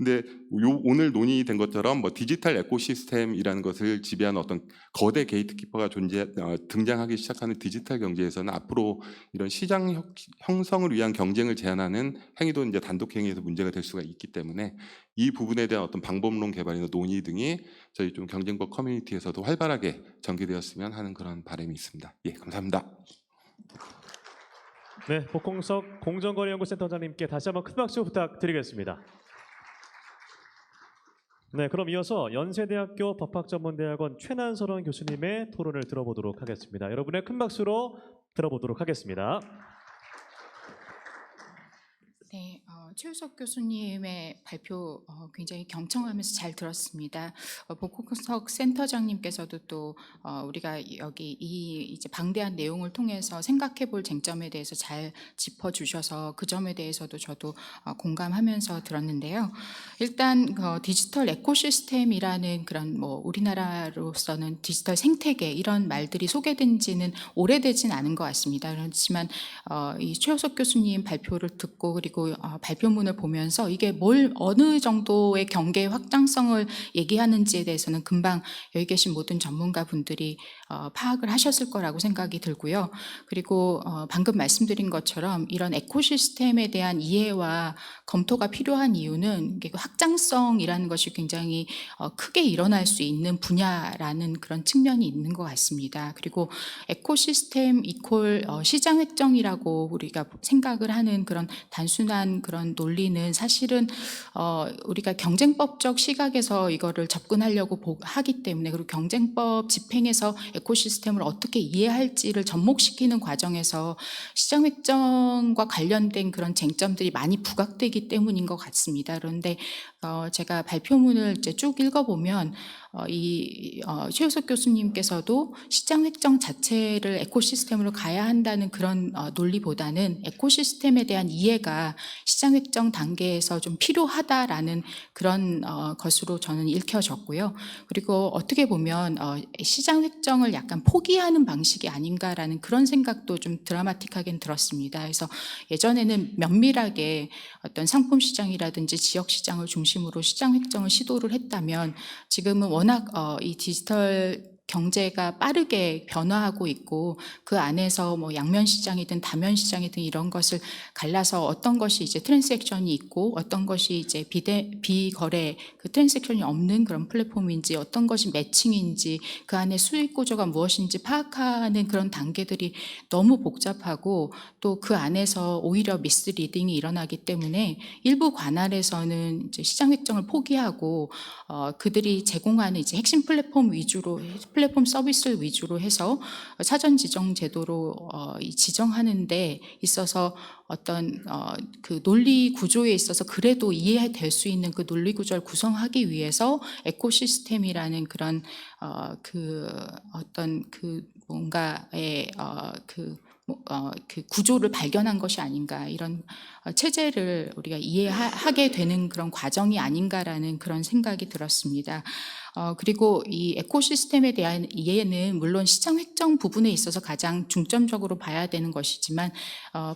근데 오늘 논의된 것처럼 뭐 디지털 에코시스템이라는 것을 지배하는 어떤 거대 게이트키퍼가 등장하기 시작하는 디지털 경제에서는 앞으로 이런 시장 형성을 위한 경쟁을 제한하는 행위도 이제 단독 행위에서 문제가 될 수가 있기 때문에 이 부분에 대한 어떤 방법론 개발이나 논의 등이 저희 좀 경쟁법 커뮤니티에서도 활발하게 전개되었으면 하는 그런 바람이 있습니다. 예, 감사합니다. 네, 복공석 공정거래연구센터장님께 다시 한번 큰 박수 부탁드리겠습니다. 네, 그럼 이어서 연세대학교 법학전문대학원 최난설원 교수님의 토론을 들어보도록 하겠습니다. 여러분의 큰 박수로 들어보도록 하겠습니다. 네, 최우석 교수님의 발표 굉장히 경청하면서 잘 들었습니다. 복공석 센터장님께서도 또 우리가 여기 이 이제 방대한 내용을 통해서 생각해볼 쟁점에 대해서 잘 짚어주셔서 그 점에 대해서도 저도 공감하면서 들었는데요. 일단 디지털 에코시스템이라는 그런 뭐 우리나라로서는 디지털 생태계 이런 말들이 소개된 지는 오래되진 않은 것 같습니다. 그렇지만 이 최우석 교수님 발표를 듣고 그리고 발표문을 보면서 이게 어느 정도의 경계의 확장성을 얘기하는지에 대해서는 금방 여기 계신 모든 전문가분들이 파악을 하셨을 거라고 생각이 들고요. 그리고 방금 말씀드린 것처럼 이런 에코시스템에 대한 이해와 검토가 필요한 이유는 확장성이라는 것이 굉장히 크게 일어날 수 있는 분야라는 그런 측면이 있는 것 같습니다. 그리고 에코시스템 이퀄 시장 획정이라고 우리가 생각을 하는 그런 단순한 그런 논리는 사실은 우리가 경쟁법적 시각에서 이거를 접근하려고 하기 때문에, 그리고 경쟁법 집행에서 에코시스템을 어떻게 이해할지를 접목시키는 과정에서 시장 획정과 관련된 그런 쟁점들이 많이 부각되기 때문인 것 같습니다. 그런데 제가 발표문을 이제 쭉 읽어보면 최우석 교수님께서도 시장 획정 자체를 에코시스템으로 가야 한다는 그런 논리보다는 에코시스템에 대한 이해가 시장 획정 단계에서 좀 필요하다라는 그런 것으로 저는 읽혀졌고요. 그리고 어떻게 보면 시장 획정을 약간 포기하는 방식이 아닌가라는 그런 생각도 좀 드라마틱하게 들었습니다. 그래서 예전에는 면밀하게 어떤 상품 시장이라든지 지역 시장을 중심으로 시장 획정을 시도를 했다면, 지금은 워낙 이 디지털 경제가 빠르게 변화하고 있고 그 안에서 뭐 양면 시장이든 다면 시장이든 이런 것을 갈라서 어떤 것이 이제 트랜잭션이 있고 어떤 것이 이제 비거래 그 트랜잭션이 없는 그런 플랫폼인지, 어떤 것이 매칭인지, 그 안에 수익 구조가 무엇인지 파악하는 그런 단계들이 너무 복잡하고 또 그 안에서 오히려 미스리딩이 일어나기 때문에 일부 관할에서는 이제 시장 획정을 포기하고 그들이 제공하는 이제 핵심 플랫폼 서비스를 위주로 해서 사전 지정 제도로 지정하는 데 있어서 어떤 그 논리 구조에 있어서 그래도 이해될 수 있는 그 논리 구조를 구성하기 위해서 에코시스템이라는 그런 그 어떤 그 뭔가의 그 구조를 발견한 것이 아닌가, 이런 체제를 우리가 이해하게 되는 그런 과정이 아닌가라는 그런 생각이 들었습니다. 그리고 이 에코시스템에 대한 이해는 물론 시장 획정 부분에 있어서 가장 중점적으로 봐야 되는 것이지만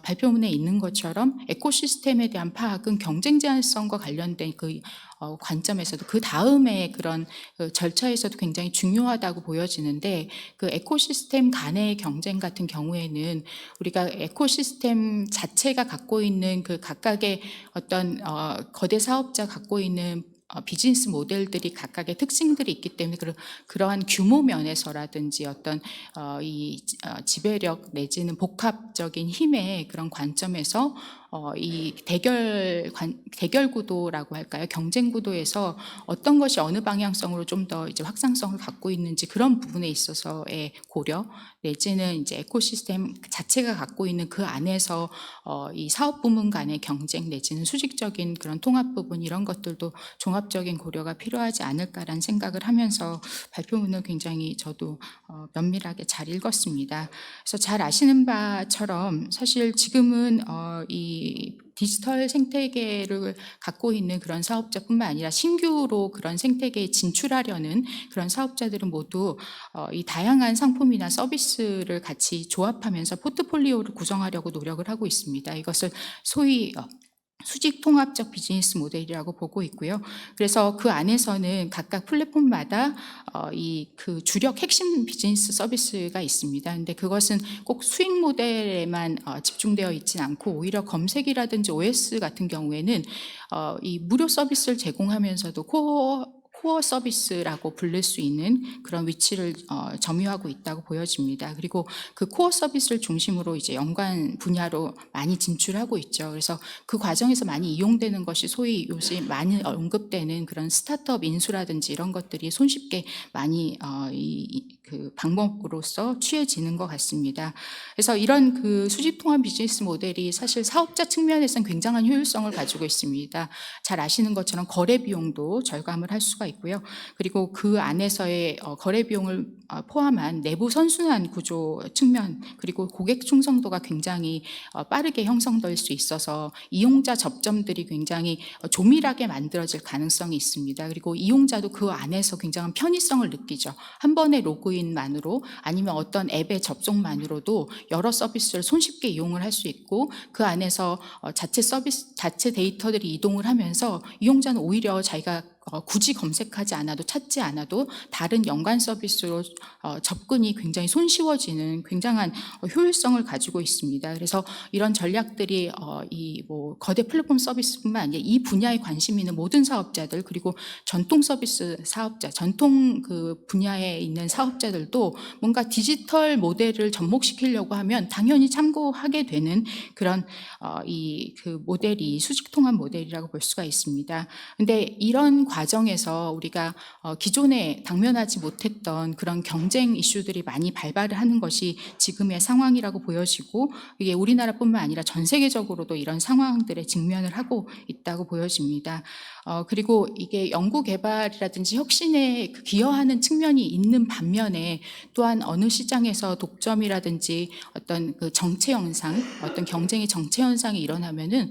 발표문에 있는 것처럼 에코시스템에 대한 파악은 경쟁 제한성과 관련된 그 관점에서도 그 다음에 그런 절차에서도 굉장히 중요하다고 보여지는데, 그 에코시스템 간의 경쟁 같은 경우에는 우리가 에코시스템 자체가 갖고 있는 그 각각의 어떤 거대 사업자 갖고 있는 비즈니스 모델들이 각각의 특징들이 있기 때문에 그러한 규모 면에서라든지 어떤 이 지배력 내지는 복합적인 힘의 그런 관점에서 이 대결 구도라고 할까요? 경쟁 구도에서 어떤 것이 어느 방향성으로 좀 더 이제 확장성을 갖고 있는지, 그런 부분에 있어서의 고려 내지는 이제 에코시스템 자체가 갖고 있는 그 안에서 이 사업 부문 간의 경쟁 내지는 수직적인 그런 통합 부분, 이런 것들도 종합적인 고려가 필요하지 않을까라는 생각을 하면서 발표문을 굉장히 저도 면밀하게 잘 읽었습니다. 그래서 잘 아시는 바처럼 사실 지금은 이 디지털 생태계를 갖고 있는 그런 사업자뿐만 아니라 신규로 그런 생태계에 진출하려는 그런 사업자들은 모두 이 다양한 상품이나 서비스를 같이 조합하면서 포트폴리오를 구성하려고 노력을 하고 있습니다. 이것을 소위 수직 통합적 비즈니스 모델이라고 보고 있고요. 그래서 그 안에서는 각각 플랫폼마다 그 주력 핵심 비즈니스 서비스가 있습니다. 근데 그것은 꼭 수익 모델에만 집중되어 있진 않고 오히려 검색이라든지 OS 같은 경우에는 이 무료 서비스를 제공하면서도 코어 서비스라고 부를 수 있는 그런 위치를 점유하고 있다고 보여집니다. 그리고 그 코어 서비스를 중심으로 이제 연관 분야로 많이 진출하고 있죠. 그래서 그 과정에서 많이 이용되는 것이 소위 요즘 많이 언급되는 그런 스타트업 인수라든지 이런 것들이 손쉽게 많이 그 방법으로서 취해지는 것 같습니다. 그래서 이런 그 수직 통합 비즈니스 모델이 사실 사업자 측면에서는 굉장한 효율성을 가지고 있습니다. 잘 아시는 것처럼 거래 비용도 절감을 할 수가 있고요. 그리고 그 안에서의 거래 비용을 포함한 내부 선순환 구조 측면, 그리고 고객 충성도가 굉장히 빠르게 형성될 수 있어서 이용자 접점들이 굉장히 조밀하게 만들어질 가능성이 있습니다. 그리고 이용자도 그 안에서 굉장한 편의성을 느끼죠. 한 번의 로그인만으로 아니면 어떤 앱의 접속만으로도 여러 서비스를 손쉽게 이용을 할 수 있고, 그 안에서 자체 데이터들이 이동을 하면서 이용자는 오히려 자기가 굳이 검색하지 않아도 찾지 않아도 다른 연관 서비스로 접근이 굉장히 손쉬워지는 굉장한 효율성을 가지고 있습니다. 그래서 이런 전략들이 이 뭐 거대 플랫폼 서비스뿐만 아니라 이 분야에 관심 있는 모든 사업자들, 그리고 전통 서비스 사업자, 전통 그 분야에 있는 사업자들도 뭔가 디지털 모델을 접목시키려고 하면 당연히 참고하게 되는 그런 이 그 모델이 수직 통합 모델이라고 볼 수가 있습니다. 근데 이런 과정에서 우리가 기존에 당면하지 못했던 그런 경쟁 이슈들이 많이 발발을 하는 것이 지금의 상황이라고 보여지고, 이게 우리나라뿐만 아니라 전 세계적으로도 이런 상황들에 직면을 하고 있다고 보여집니다. 그리고 이게 연구 개발이라든지 혁신에 기여하는 측면이 있는 반면에 또한 어느 시장에서 독점이라든지 어떤 그 정체 현상, 어떤 경쟁의 정체 현상이 일어나면은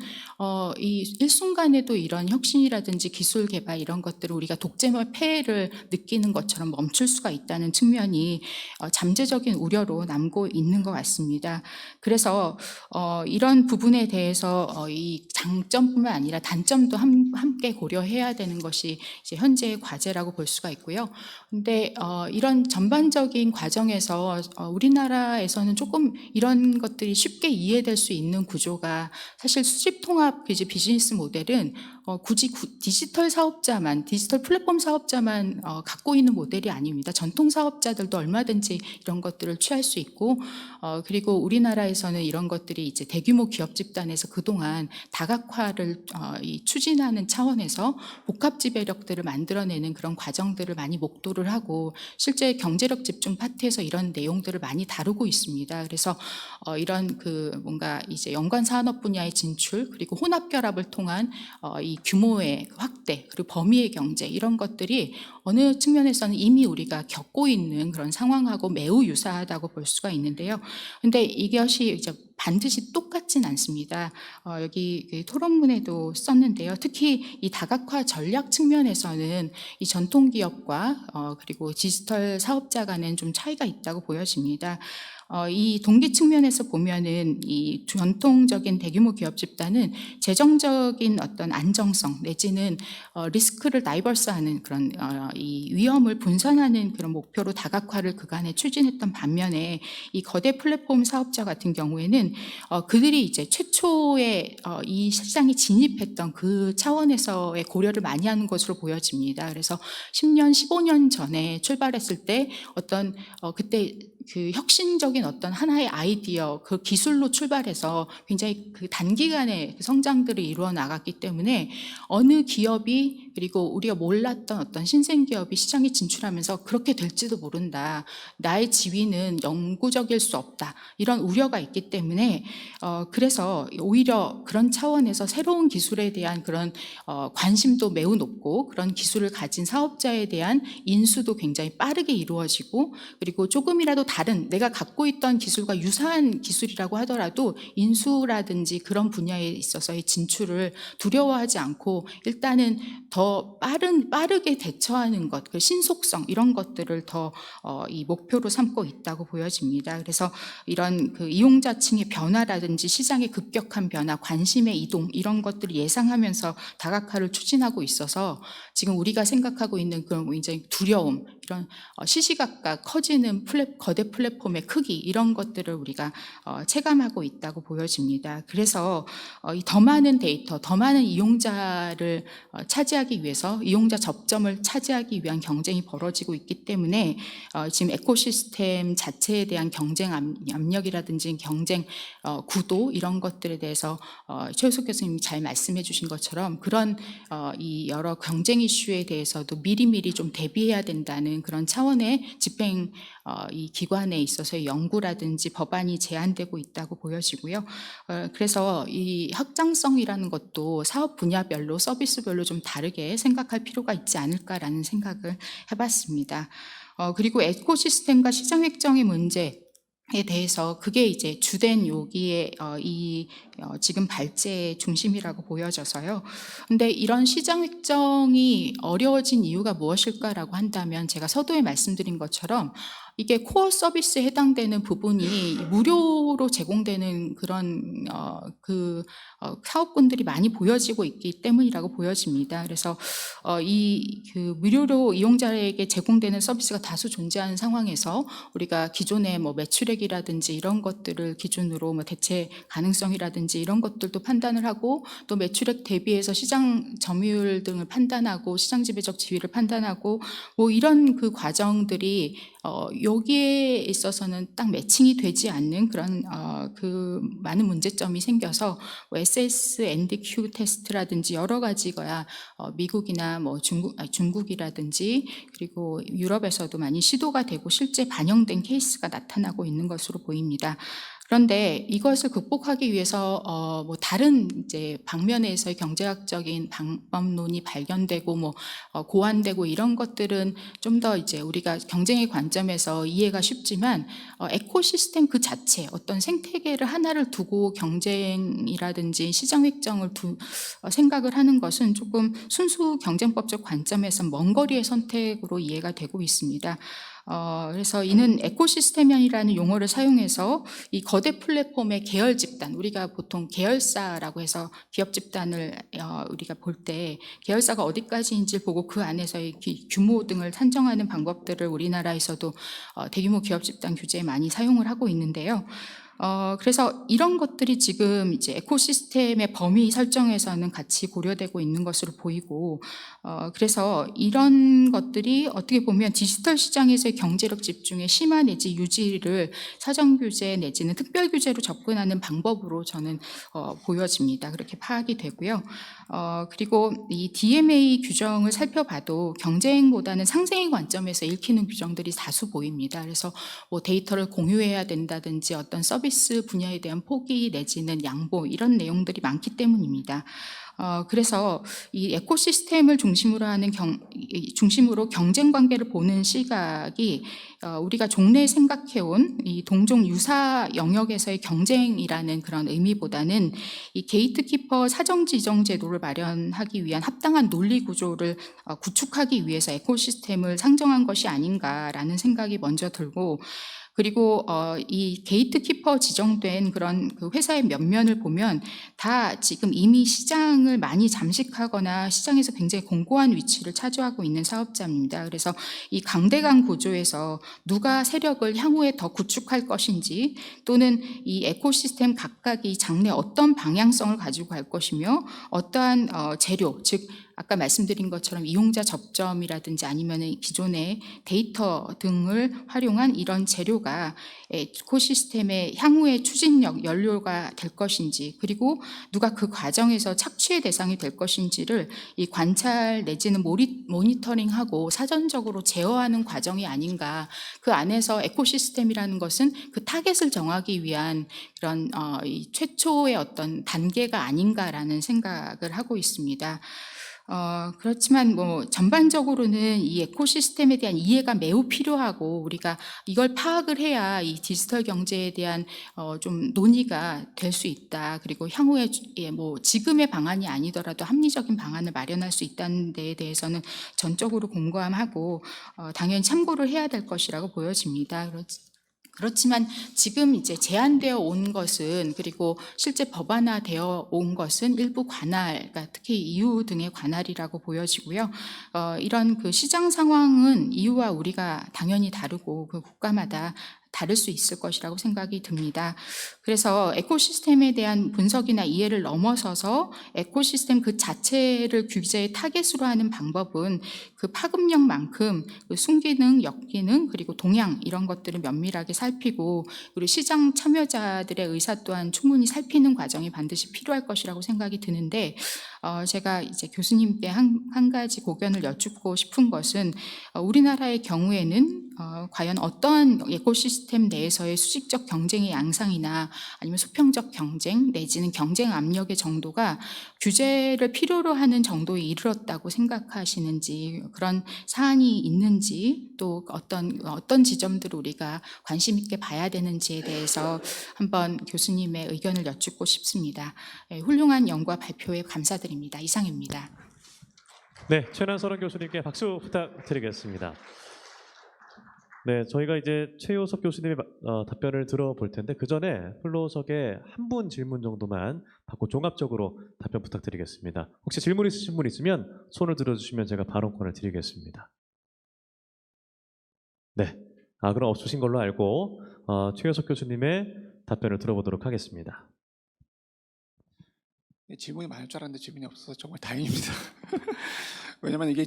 이 일순간에도 이런 혁신이라든지 기술 개발 이런 것들을 우리가 독점의 폐해를 느끼는 것처럼 멈출 수가 있다는 측면이 잠재적인 우려로 남고 있는 것 같습니다. 그래서 이런 부분에 대해서 이 장점뿐만 아니라 단점도 함께 고려해야 되는 것이 이제 현재의 과제라고 볼 수가 있고요. 근데 이런 전반적인 과정에서 우리나라에서는 조금 이런 것들이 쉽게 이해될 수 있는 구조가, 사실 수직 통합 비즈니스 모델은 굳이 디지털 사업자만, 디지털 플랫폼 사업자만 갖고 있는 모델이 아닙니다. 전통 사업자들도 얼마든지 이런 것들을 취할 수 있고, 그리고 우리나라에서는 이런 것들이 이제 대규모 기업 집단에서 그동안 다각화를 추진하는 차원에서 복합 지배력들을 만들어내는 그런 과정들을 많이 목도를 하고, 실제 경제력 집중 파트에서 이런 내용들을 많이 다루고 있습니다. 그래서 이런 그 뭔가 이제 연관 산업 분야의 진출, 그리고 혼합 결합을 통한 이 규모의 확대, 그리고 범위의 경제, 이런 것들이 어느 측면에서는 이미 우리가 겪고 있는 그런 상황하고 매우 유사하다고 볼 수가 있는데요. 근데 이것이 이제 반드시 똑같진 않습니다. 여기 그 토론문에도 썼는데요. 특히 이 다각화 전략 측면에서는 이 전통 기업과 그리고 디지털 사업자 간에는 좀 차이가 있다고 보여집니다. 이 동기 측면에서 보면은 이 전통적인 대규모 기업 집단은 재정적인 어떤 안정성 내지는 리스크를 다이버스하는 그런 이 위험을 분산하는 그런 목표로 다각화를 그간에 추진했던 반면에, 이 거대 플랫폼 사업자 같은 경우에는 그들이 이제 최초에 이 시장에 진입했던 그 차원에서의 고려를 많이 하는 것으로 보여집니다. 그래서 10년, 15년 전에 출발했을 때 어떤 그때 그 혁신적인 어떤 하나의 아이디어, 그 기술로 출발해서 굉장히 그 단기간에 성장들을 이루어 나갔기 때문에 어느 기업이, 그리고 우리가 몰랐던 어떤 신생 기업이 시장에 진출하면서 그렇게 될지도 모른다, 나의 지위는 영구적일 수 없다, 이런 우려가 있기 때문에 그래서 오히려 그런 차원에서 새로운 기술에 대한 그런 관심도 매우 높고, 그런 기술을 가진 사업자에 대한 인수도 굉장히 빠르게 이루어지고, 그리고 조금이라도 다른 내가 갖고 있던 기술과 유사한 기술이라고 하더라도 인수라든지 그런 분야에 있어서의 진출을 두려워하지 않고 일단은 더 더 빠르게 대처하는 것, 그 신속성 이런 것들을 더 이 목표로 삼고 있다고 보여집니다. 그래서 이런 그 이용자층의 변화라든지 시장의 급격한 변화, 관심의 이동 이런 것들을 예상하면서 다각화를 추진하고 있어서 지금 우리가 생각하고 있는 그런 굉장히 두려움, 이런 시시각각 커지는 거대 플랫폼의 크기 이런 것들을 우리가 체감하고 있다고 보여집니다. 그래서 이 더 많은 데이터, 더 많은 이용자를 차지하기 위해서 이용자 접점을 차지하기 위한 경쟁이 벌어지고 있기 때문에 지금 에코시스템 자체에 대한 경쟁 압력이라든지 경쟁 구도 이런 것들에 대해서 최우석 교수님이 잘 말씀해 주신 것처럼 그런 이 여러 경쟁 이슈에 대해서도 미리미리 좀 대비해야 된다는 그런 차원의 집행 이 기관에 있어서의 연구라든지 법안이 제안되고 있다고 보여지고요. 그래서 이 확장성이라는 것도 사업 분야별로 서비스별로 좀 다르게 생각할 필요가 있지 않을까라는 생각을 해봤습니다. 그리고 에코시스템과 시장 획정의 문제 에 대해서 그게 이제 주된 여기에 지금 발제의 중심이라고 보여져서요. 근데 이런 시장 획정이 어려워진 이유가 무엇일까라고 한다면 제가 서두에 말씀드린 것처럼 이게 코어 서비스에 해당되는 부분이 무료로 제공되는 그런 사업군들이 많이 보여지고 있기 때문이라고 보여집니다. 그래서 이 그 무료로 이용자에게 제공되는 서비스가 다수 존재하는 상황에서 우리가 기존의 뭐 매출액이라든지 이런 것들을 기준으로 뭐 대체 가능성이라든지 이런 것들도 판단을 하고 또 매출액 대비해서 시장 점유율 등을 판단하고 시장 지배적 지위를 판단하고 뭐 이런 그 과정들이 여기에 있어서는 딱 매칭이 되지 않는 그런 그 많은 문제점이 생겨서 뭐 SS, NDQ 테스트라든지 여러 가지가 미국이나 뭐 중국이라든지 그리고 유럽에서도 많이 시도가 되고 실제 반영된 케이스가 나타나고 있는 것으로 보입니다. 그런데 이것을 극복하기 위해서 뭐 다른 이제 방면에서의 경제학적인 방법론이 발견되고 뭐 고안되고 이런 것들은 좀 더 이제 우리가 경쟁의 관점에서 이해가 쉽지만 에코시스템 그 자체 어떤 생태계를 하나를 두고 경쟁이라든지 시장 획정을 생각을 하는 것은 조금 순수 경쟁법적 관점에서 먼 거리의 선택으로 이해가 되고 있습니다. 그래서 이는 에코시스템이라는 용어를 사용해서 이 거대 플랫폼의 계열 집단, 우리가 보통 계열사라고 해서 기업 집단을 우리가 볼 때 계열사가 어디까지인지 보고 그 안에서의 규모 등을 산정하는 방법들을 우리나라에서도 대규모 기업 집단 규제에 많이 사용을 하고 있는데요. 그래서 이런 것들이 지금 이제 에코시스템의 범위 설정에서는 같이 고려되고 있는 것으로 보이고, 그래서 이런 것들이 어떻게 보면 디지털 시장에서의 경제력 집중의 심화 내지 유지를 사정 규제 내지는 특별 규제로 접근하는 방법으로 저는 보여집니다. 그렇게 파악이 되고요. 그리고 이 DMA 규정을 살펴봐도 경쟁보다는 상생의 관점에서 읽히는 규정들이 다수 보입니다. 그래서 뭐 데이터를 공유해야 된다든지 어떤 서비스 분야에 대한 포기 내지는 양보 이런 내용들이 많기 때문입니다. 그래서 이 에코시스템을 중심으로 경쟁 관계를 보는 시각이 우리가 종래 생각해온 이 동종 유사 영역에서의 경쟁이라는 그런 의미보다는 이 게이트키퍼 사정 지정 제도를 마련하기 위한 합당한 논리 구조를 구축하기 위해서 에코시스템을 상정한 것이 아닌가라는 생각이 먼저 들고, 그리고 이 게이트키퍼 지정된 그런 그 회사의 면면을 보면 다 지금 이미 시장을 많이 잠식하거나 시장에서 굉장히 공고한 위치를 차지하고 있는 사업자입니다. 그래서 이 강대강 구조에서 누가 세력을 향후에 더 구축할 것인지 또는 이 에코시스템 각각이 장래 어떤 방향성을 가지고 갈 것이며 어떠한 재료, 즉 아까 말씀드린 것처럼 이용자 접점이라든지 아니면 기존의 데이터 등을 활용한 이런 재료가 에코시스템의 향후의 추진력, 연료가 될 것인지, 그리고 누가 그 과정에서 착취의 대상이 될 것인지를 이 관찰 내지는 모니터링하고 사전적으로 제어하는 과정이 아닌가. 그 안에서 에코시스템이라는 것은 그 타겟을 정하기 위한 그런 이 최초의 어떤 단계가 아닌가라는 생각을 하고 있습니다. 그렇지만 뭐 전반적으로는 이 에코시스템에 대한 이해가 매우 필요하고 우리가 이걸 파악을 해야 이 디지털 경제에 대한 좀 논의가 될 수 있다. 그리고 향후에 뭐 지금의 방안이 아니더라도 합리적인 방안을 마련할 수 있다는 데에 대해서는 전적으로 공감하고 당연히 참고를 해야 될 것이라고 보여집니다. 그렇지만 지금 이제 제한되어 온 것은 그리고 실제 법안화되어 온 것은 일부 관할, 그러니까 특히 EU 등의 관할이라고 보여지고요. 이런 그 시장 상황은 EU와 우리가 당연히 다르고 그 국가마다 다를 수 있을 것이라고 생각이 듭니다. 그래서 에코시스템에 대한 분석이나 이해를 넘어서서 에코시스템 그 자체를 규제의 타겟으로 하는 방법은 그 파급력만큼 그 순기능, 역기능, 그리고 동향 이런 것들을 면밀하게 살피고 우리 시장 참여자들의 의사 또한 충분히 살피는 과정이 반드시 필요할 것이라고 생각이 드는데 제가 이제 교수님께 한 가지 고견을 여쭙고 싶은 것은 우리나라의 경우에는 과연 어떠한 에코시스템 내에서의 수직적 경쟁의 양상이나 아니면 수평적 경쟁 내지는 경쟁 압력의 정도가 규제를 필요로 하는 정도에 이르렀다고 생각하시는지 그런 사안이 있는지 또 어떤 지점들을 우리가 관심 있게 봐야 되는지에 대해서 한번 교수님의 의견을 여쭙고 싶습니다. 훌륭한 연구와 발표에 감사드립니다. 이상입니다. 네, 최난서른 교수님께 박수 부탁드리겠습니다. 네, 저희가 이제 최효석 교수님의 답변을 들어볼 텐데 그 전에 플로우석에 한 분 질문 정도만 받고 종합적으로 답변 부탁드리겠습니다. 혹시 질문 있으신 분 있으면 손을 들어주시면 제가 발언권을 드리겠습니다. 네, 그럼 없으신 걸로 알고 최효석 교수님의 답변을 들어보도록 하겠습니다. 질문이 많을 줄 알았는데 질문이 없어서 정말 다행입니다. 왜냐면 이게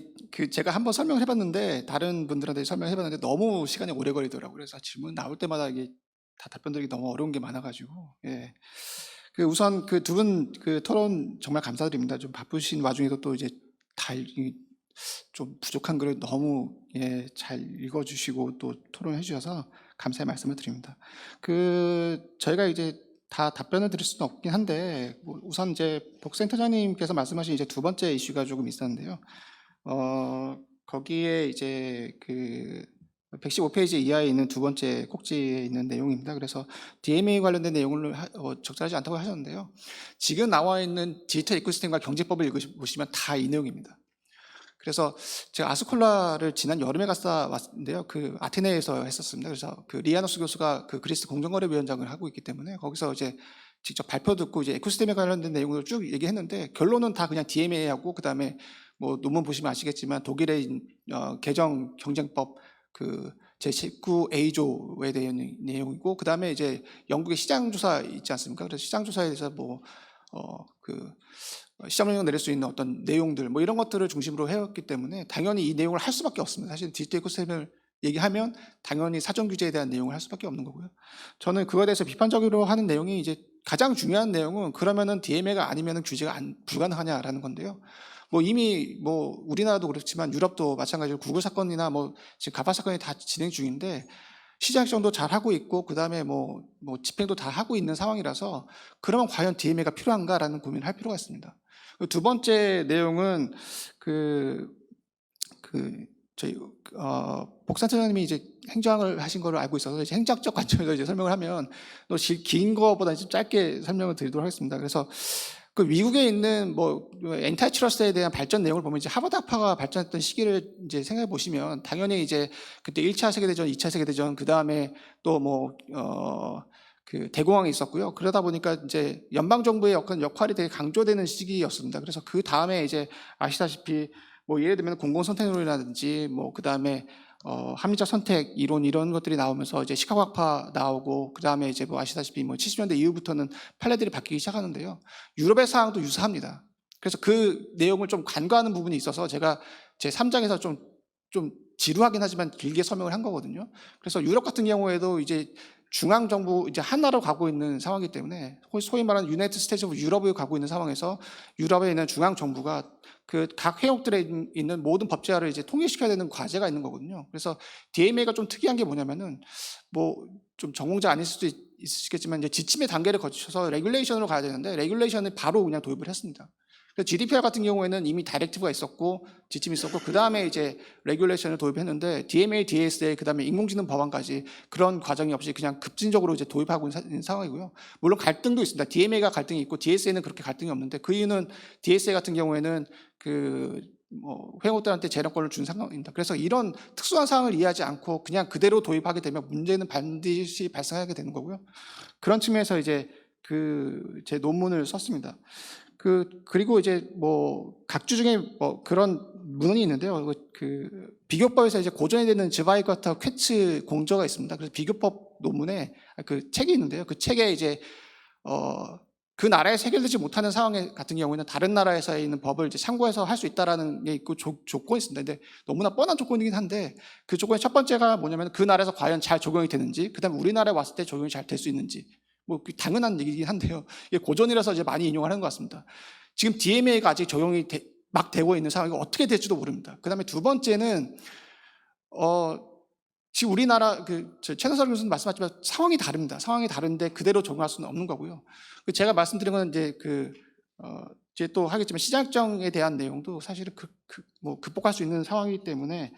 제가 한번 설명을 해봤는데 다른 분들한테 설명해봤는데 너무 시간이 오래 걸리더라고요. 그래서 질문 나올 때마다 이게 다 답변드리기 너무 어려운 게 많아가지고 예. 우선 그 두 분 그 토론 정말 감사드립니다. 좀 바쁘신 와중에도 또 이제 좀 부족한 글을 너무 잘 읽어주시고 또 토론해 주셔서 감사의 말씀을 드립니다. 저희가 이제 다 답변을 드릴 수는 없긴 한데 우선 이제 복센터장님께서 말씀하신 이제 두 번째 이슈가 조금 있었는데요. 거기에 이제 115페이지 이하에 있는 두 번째 꼭지에 있는 내용입니다. 그래서 DMA 관련된 내용을 적절하지 않다고 하셨는데요. 지금 나와 있는 디지털 이코시스템과 경제법을 읽으시면 다 이 내용입니다. 그래서 제가 아스콜라를 지난 여름에 갔다 왔는데요. 아테네에서 했었습니다. 그래서 리아노스 교수가 그리스 공정거래위원장을 하고 있기 때문에 거기서 이제 직접 발표 듣고 이제 에코시스템에 관련된 내용을 쭉 얘기했는데 결론은 다 그냥 DMA하고 그다음에 뭐 논문 보시면 아시겠지만 독일의 개정 경쟁법 제19A조에 대한 내용이고 그다음에 이제 영국의 시장조사 있지 않습니까? 그래서 시장조사에 대해서 시장 영향을 내릴 수 있는 어떤 내용들 이런 것들을 중심으로 해왔기 때문에 당연히 이 내용을 할 수밖에 없습니다. 사실 디지털 이코시스템을 얘기하면 당연히 사전 규제에 대한 내용을 할 수밖에 없는 거고요. 저는 그거에 대해서 비판적으로 하는 내용이 이제 가장 중요한 내용은 그러면은 DMA가 아니면은 규제가 불가능하냐라는 건데요. 이미 우리나라도 그렇지만 유럽도 마찬가지로 구글 사건이나 지금 가파 사건이 다 진행 중인데 시장 정도 잘 하고 있고 그다음에 집행도 다 하고 있는 상황이라서 그러면 과연 DMA가 필요한가라는 고민을 할 필요가 있습니다. 두 번째 내용은 저희 복산처장님이 이제 행정을 하신 걸로 알고 있어서 이제 행정적 관점에서 이제 설명을 하면 긴 거보다 좀 짧게 설명을 드리도록 하겠습니다. 그래서 미국에 있는 엔타이트러스트에 대한 발전 내용을 보면 이제 하버드 학파가 발전했던 시기를 이제 생각해 보시면 당연히 이제 그때 1차 세계대전, 2차 세계대전 그다음에 또 대공황이 있었고요. 그러다 보니까 이제 연방 정부의 역할이 되게 강조되는 시기였습니다. 그래서 그 다음에 이제 아시다시피 예를 들면 공공선택론이라든지 그다음에 합리적 선택 이론 이런 것들이 나오면서 이제 시카고 학파 나오고 그다음에 이제 아시다시피 70년대 이후부터는 판례들이 바뀌기 시작하는데요. 유럽의 상황도 유사합니다. 그래서 그 내용을 좀 간과하는 부분이 있어서 제가 제 3장에서 좀 지루하긴 하지만 길게 설명을 한 거거든요. 그래서 유럽 같은 경우에도 이제 중앙 정부 이제 하나로 가고 있는 상황이기 때문에 소위 말하는 유나이티드 스테이트 오브 유럽을 가고 있는 상황에서 유럽에 있는 중앙 정부가 각 회원국들에 있는 모든 법제화를 이제 통일시켜야 되는 과제가 있는 거거든요. 그래서 DMA가 좀 특이한 게 뭐냐면은 좀 전공자 아닐 수도 있으시겠지만 이제 지침의 단계를 거쳐서 레귤레이션으로 가야 되는데 레귤레이션을 바로 그냥 도입을 했습니다. 그래서 GDPR 같은 경우에는 이미 다이렉티브가 있었고 지침이 있었고 그 다음에 이제 레귤레이션을 도입했는데 DMA, DSA 그 다음에 인공지능 법안까지 그런 과정이 없이 그냥 급진적으로 이제 도입하고 있는 상황이고요. 물론 갈등도 있습니다. DMA가 갈등이 있고 DSA는 그렇게 갈등이 없는데 그 이유는 DSA 같은 경우에는 회원들한테 재량권을 준 상황입니다. 그래서 이런 특수한 사항을 이해하지 않고 그냥 그대로 도입하게 되면 문제는 반드시 발생하게 되는 거고요. 그런 측면에서 이제 제 논문을 썼습니다. 그리고 이제 각주 중에 그런 문헌이 있는데요. 비교법에서 이제 고전이 되는 즈바이거터 퀘츠 공저가 있습니다. 그래서 비교법 논문에 그 책이 있는데요. 그 책에 이제 그 나라에서 해결되지 못하는 상황 같은 경우에는 다른 나라에서 있는 법을 이제 참고해서 할 수 있다라는 게 있고 조건이 있습니다. 근데 너무나 뻔한 조건이긴 한데 그 조건의 첫 번째가 뭐냐면 그 나라에서 과연 잘 적용이 되는지, 그다음에 우리나라에 왔을 때 적용이 잘 될 수 있는지. 당연한 얘기긴 한데요. 이게 고전이라서 이제 많이 인용하는 것 같습니다. 지금 DMA가 아직 적용이 막 되고 있는 상황이 어떻게 될지도 모릅니다. 그 다음에 두 번째는, 지금 우리나라, 최너설 교수님 말씀하셨지만 상황이 다릅니다. 상황이 다른데 그대로 적용할 수는 없는 거고요. 제가 말씀드린 건 이제 또 하겠지만 시장정에 대한 내용도 사실은 극복할 수 있는 상황이기 때문에,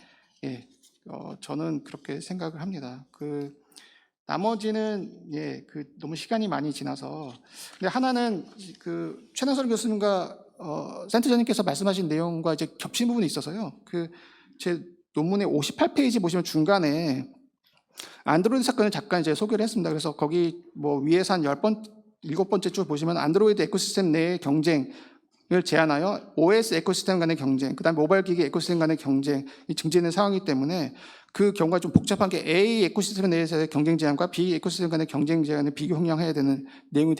저는 그렇게 생각을 합니다. 나머지는 너무 시간이 많이 지나서 근데 하나는 최능설 교수님과 센터장님께서 말씀하신 내용과 이제 겹치는 부분이 있어서요. 제 논문의 58페이지 보시면 중간에 안드로이드 사건을 잠깐 이제 소개를 했습니다. 그래서 거기 위에서 한 7번째 줄 보시면 안드로이드 에코시스템 내의 경쟁을 제한하여 OS 에코시스템 간의 경쟁, 그다음에 모바일 기기 에코시스템 간의 경쟁이 증진된 상황이기 때문에 그 경우가 좀 복잡한 게 A 에코시스템 내에서의 경쟁 제한과 B 에코시스템 간의 경쟁 제한을 비교 형량해야 되는 내용이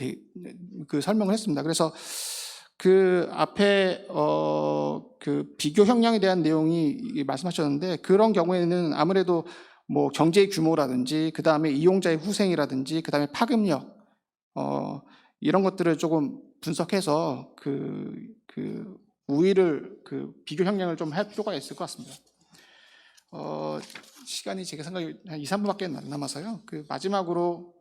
설명을 했습니다. 그래서 그 앞에 비교 형량에 대한 내용이 말씀하셨는데 그런 경우에는 아무래도 경제의 규모라든지 그 다음에 이용자의 후생이라든지 그 다음에 파급력 이런 것들을 조금 분석해서 우위를 비교 형량을 좀 할 필요가 있을 것 같습니다. 시간이 제가 생각에 한 2, 3분밖에 안 남아서요. 마지막으로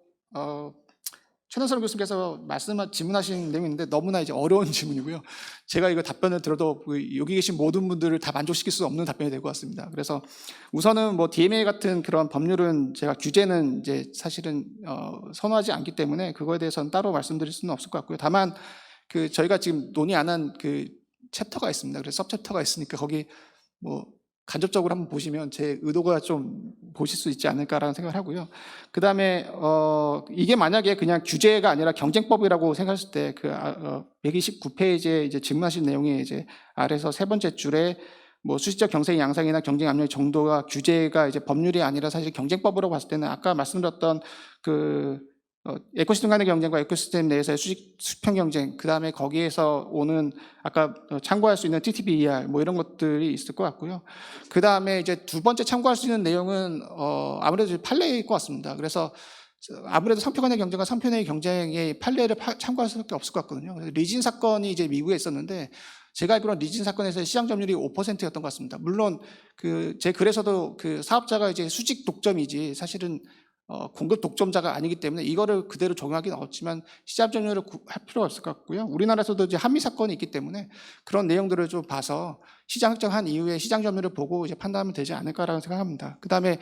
최능설 교수님께서 질문하신 내용이 있는데 너무나 이제 어려운 질문이고요. 제가 이거 답변을 들어도 여기 계신 모든 분들을 다 만족시킬 수 없는 답변이 될 것 같습니다. 그래서 우선은 DMA 같은 그런 법률은 제가 규제는 이제 사실은 선호하지 않기 때문에 그거에 대해서는 따로 말씀드릴 수는 없을 것 같고요. 다만 저희가 지금 논의 안 한 챕터가 있습니다. 그래서 서챕터가 있으니까 거기 간접적으로 한번 보시면 제 의도가 좀 보실 수 있지 않을까라는 생각을 하고요. 그 다음에 이게 만약에 그냥 규제가 아니라 경쟁법이라고 생각했을 때 129페이지에 이제 질문하신 내용이 이제 아래서 세 번째 줄에 수시적 경쟁 양상이나 경쟁 압력의 정도가 규제가 이제 법률이 아니라 사실 경쟁법으로 봤을 때는 아까 말씀드렸던 에코시스템 간의 경쟁과 에코시스템 내에서의 수평 경쟁, 그 다음에 거기에서 오는 아까 참고할 수 있는 TTBER 이런 것들이 있을 것 같고요. 그 다음에 이제 두 번째 참고할 수 있는 내용은 아무래도 판례일 것 같습니다. 그래서 아무래도 상표 간의 경쟁과 상표 내의 경쟁의 판례를 참고할 수밖에 없을 것 같거든요. 리진 사건이 이제 미국에 있었는데 제가 알기로는 리진 사건에서 시장 점유율이 5%였던 것 같습니다. 물론 제 글에서도 사업자가 이제 수직 독점이지 사실은 공급 독점자가 아니기 때문에 이거를 그대로 적용하기는 어렵지만 시장 점유율을 할 필요가 없을 것 같고요. 우리나라에서도 이제 한미 사건이 있기 때문에 그런 내용들을 좀 봐서 시장 획정한 이후에 시장 점유율을 보고 이제 판단하면 되지 않을까라고 생각합니다. 그 다음에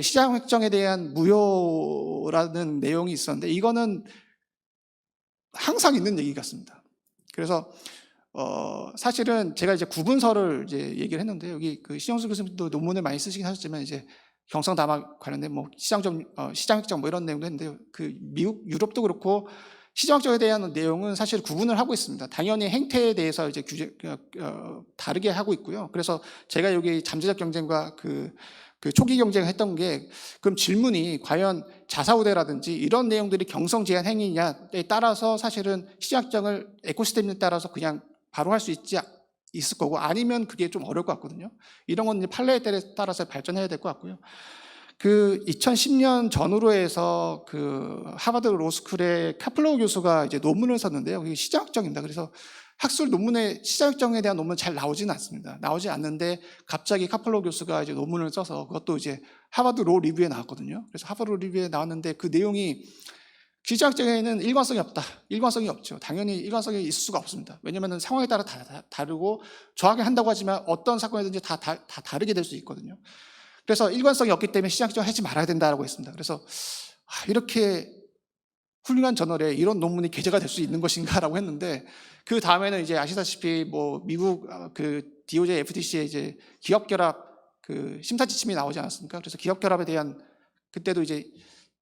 시장 획정에 대한 무효라는 내용이 있었는데 이거는 항상 있는 얘기 같습니다. 그래서 사실은 제가 이제 구분서를 이제 얘기를 했는데 여기 신영수 교수님도 논문을 많이 쓰시긴 하셨지만 이제 경상담화 관련된 시장 획정 이런 내용도 했는데요. 미국, 유럽도 그렇고 시장 획정에 대한 내용은 사실 구분을 하고 있습니다. 당연히 행태에 대해서 이제 다르게 하고 있고요. 그래서 제가 여기 잠재적 경쟁과 초기 경쟁을 했던 게 그럼 질문이 과연 자사우대라든지 이런 내용들이 경성 제한 행위냐에 따라서 사실은 시장 획정을 에코시스템에 따라서 그냥 바로 할 수 있을 거고 아니면 그게 좀 어려울 것 같거든요. 이런 건 이제 판례에 따라서 발전해야 될 것 같고요. 2010년 전후로 해서 하버드 로스쿨의 카플로우 교수가 이제 논문을 썼는데요. 이게 시장 획정입니다. 그래서 학술 논문에 시장 획정에 대한 논문 잘 나오지는 않습니다. 나오지 않는데 갑자기 카플로우 교수가 이제 논문을 써서 그것도 이제 하버드 로 리뷰에 나왔거든요. 그래서 하버드 로 리뷰에 나왔는데 그 내용이 시장학적에는 일관성이 없다. 일관성이 없죠. 당연히 일관성이 있을 수가 없습니다. 왜냐하면 상황에 따라 다르고 정확하게 한다고 하지만 어떤 사건이든지 다 다르게 될 수 있거든요. 그래서 일관성이 없기 때문에 시장학적 하지 말아야 된다라고 했습니다. 그래서 이렇게 훌륭한 저널에 이런 논문이 게재가 될 수 있는 것인가라고 했는데 그 다음에는 이제 아시다시피 뭐 미국 그 DOJ, FTC의 이제 기업 결합 그 심사 지침이 나오지 않았습니까? 그래서 기업 결합에 대한 그때도 이제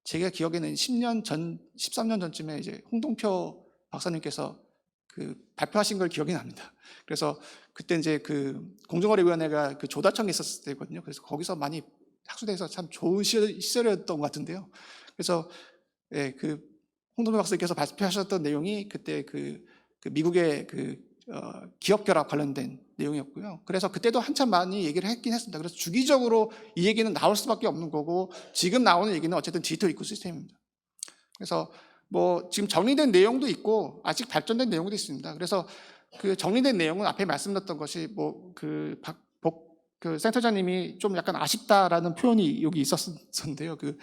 제가 기억에는 10년 전, 13년 전쯤에 이제 홍동표 박사님께서 그 발표하신 걸 기억이 납니다. 그래서 그때 이제 그 공정거래위원회가 그 조다청에 있었을 때거든요. 그래서 거기서 많이 학술대에서 참 좋은 시절이었던 것 같은데요. 그래서 예, 그 홍동표 박사님께서 발표하셨던 내용이 그때 그 미국의 기업 결합 관련된 내용이었고요. 그래서 그때도 한참 많이 얘기를 했긴 했습니다. 그래서 주기적으로 이 얘기는 나올 수밖에 없는 거고 지금 나오는 얘기는 어쨌든 디지털 이코시스템입니다. 그래서 뭐 지금 정리된 내용도 있고 아직 발전된 내용도 있습니다. 그래서 그 정리된 내용은 앞에 말씀드렸던 것이 뭐 그 센터장님이 좀 약간 아쉽다라는 표현이 여기 있었는데요. 그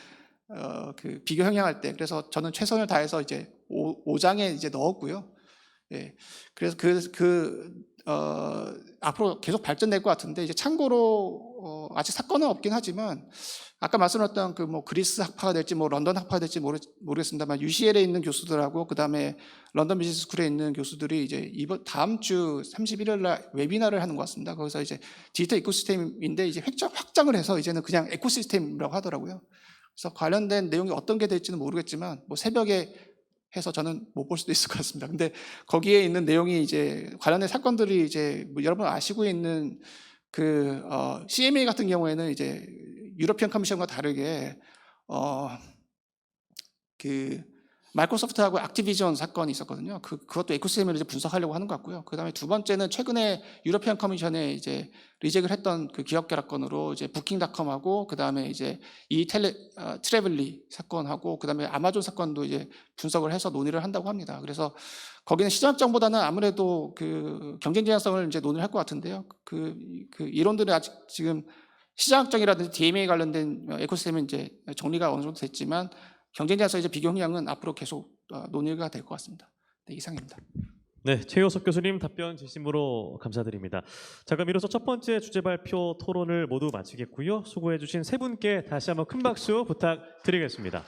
비교 형량할 때 그래서 저는 최선을 다해서 이제 5장에 이제 넣었고요. 예, 그래서 앞으로 계속 발전될 것 같은데 이제 참고로 아직 사건은 없긴 하지만 아까 말씀드렸던 그 뭐 그리스 학파가 될지 뭐 런던 학파가 될지 모르겠습니다만 UCL에 있는 교수들하고 그 다음에 런던 비즈니스 스쿨에 있는 교수들이 이제 다음 주 31일 날 웨비나를 하는 것 같습니다. 거기서 이제 디지털 이코시스템인데 이제 확장을 해서 이제는 그냥 에코시스템이라고 하더라고요. 그래서 관련된 내용이 어떤 게 될지는 모르겠지만 뭐 새벽에 해서 저는 못 볼 수도 있을 것 같습니다. 근데 거기에 있는 내용이 이제 관련된 사건들이 이제 뭐 여러분 아시고 있는 그 CMA 같은 경우에는 이제 유러피언 커미션과 다르게 그 마이크로소프트하고 액티비전 사건이 있었거든요. 그것도 에코시스템을 이제 분석하려고 하는 것 같고요. 그다음에 두 번째는 최근에 유러피언 커미션에 이제 리젝을 했던 그 기업 결합건으로 이제 부킹닷컴하고 그다음에 이제 트래블리 사건하고 그다음에 아마존 사건도 이제 분석을 해서 논의를 한다고 합니다. 그래서 거기는 시장학적보다는 아무래도 그 경쟁 제한성을 이제 논의를 할 것 같은데요. 그 이론들은 아직 지금 시장학적이라든지 DMA 관련된 에코시스템은 이제 정리가 어느 정도 됐지만 경쟁자에서 이제 비교 형량은 앞으로 계속 논의가 될 것 같습니다. 네, 이상입니다. 네, 최효석 교수님 답변 진심으로 감사드립니다. 자, 그럼 이로써 첫 번째 주제 발표 토론을 모두 마치겠고요. 수고해 주신 세 분께 다시 한번 큰 박수 부탁드리겠습니다.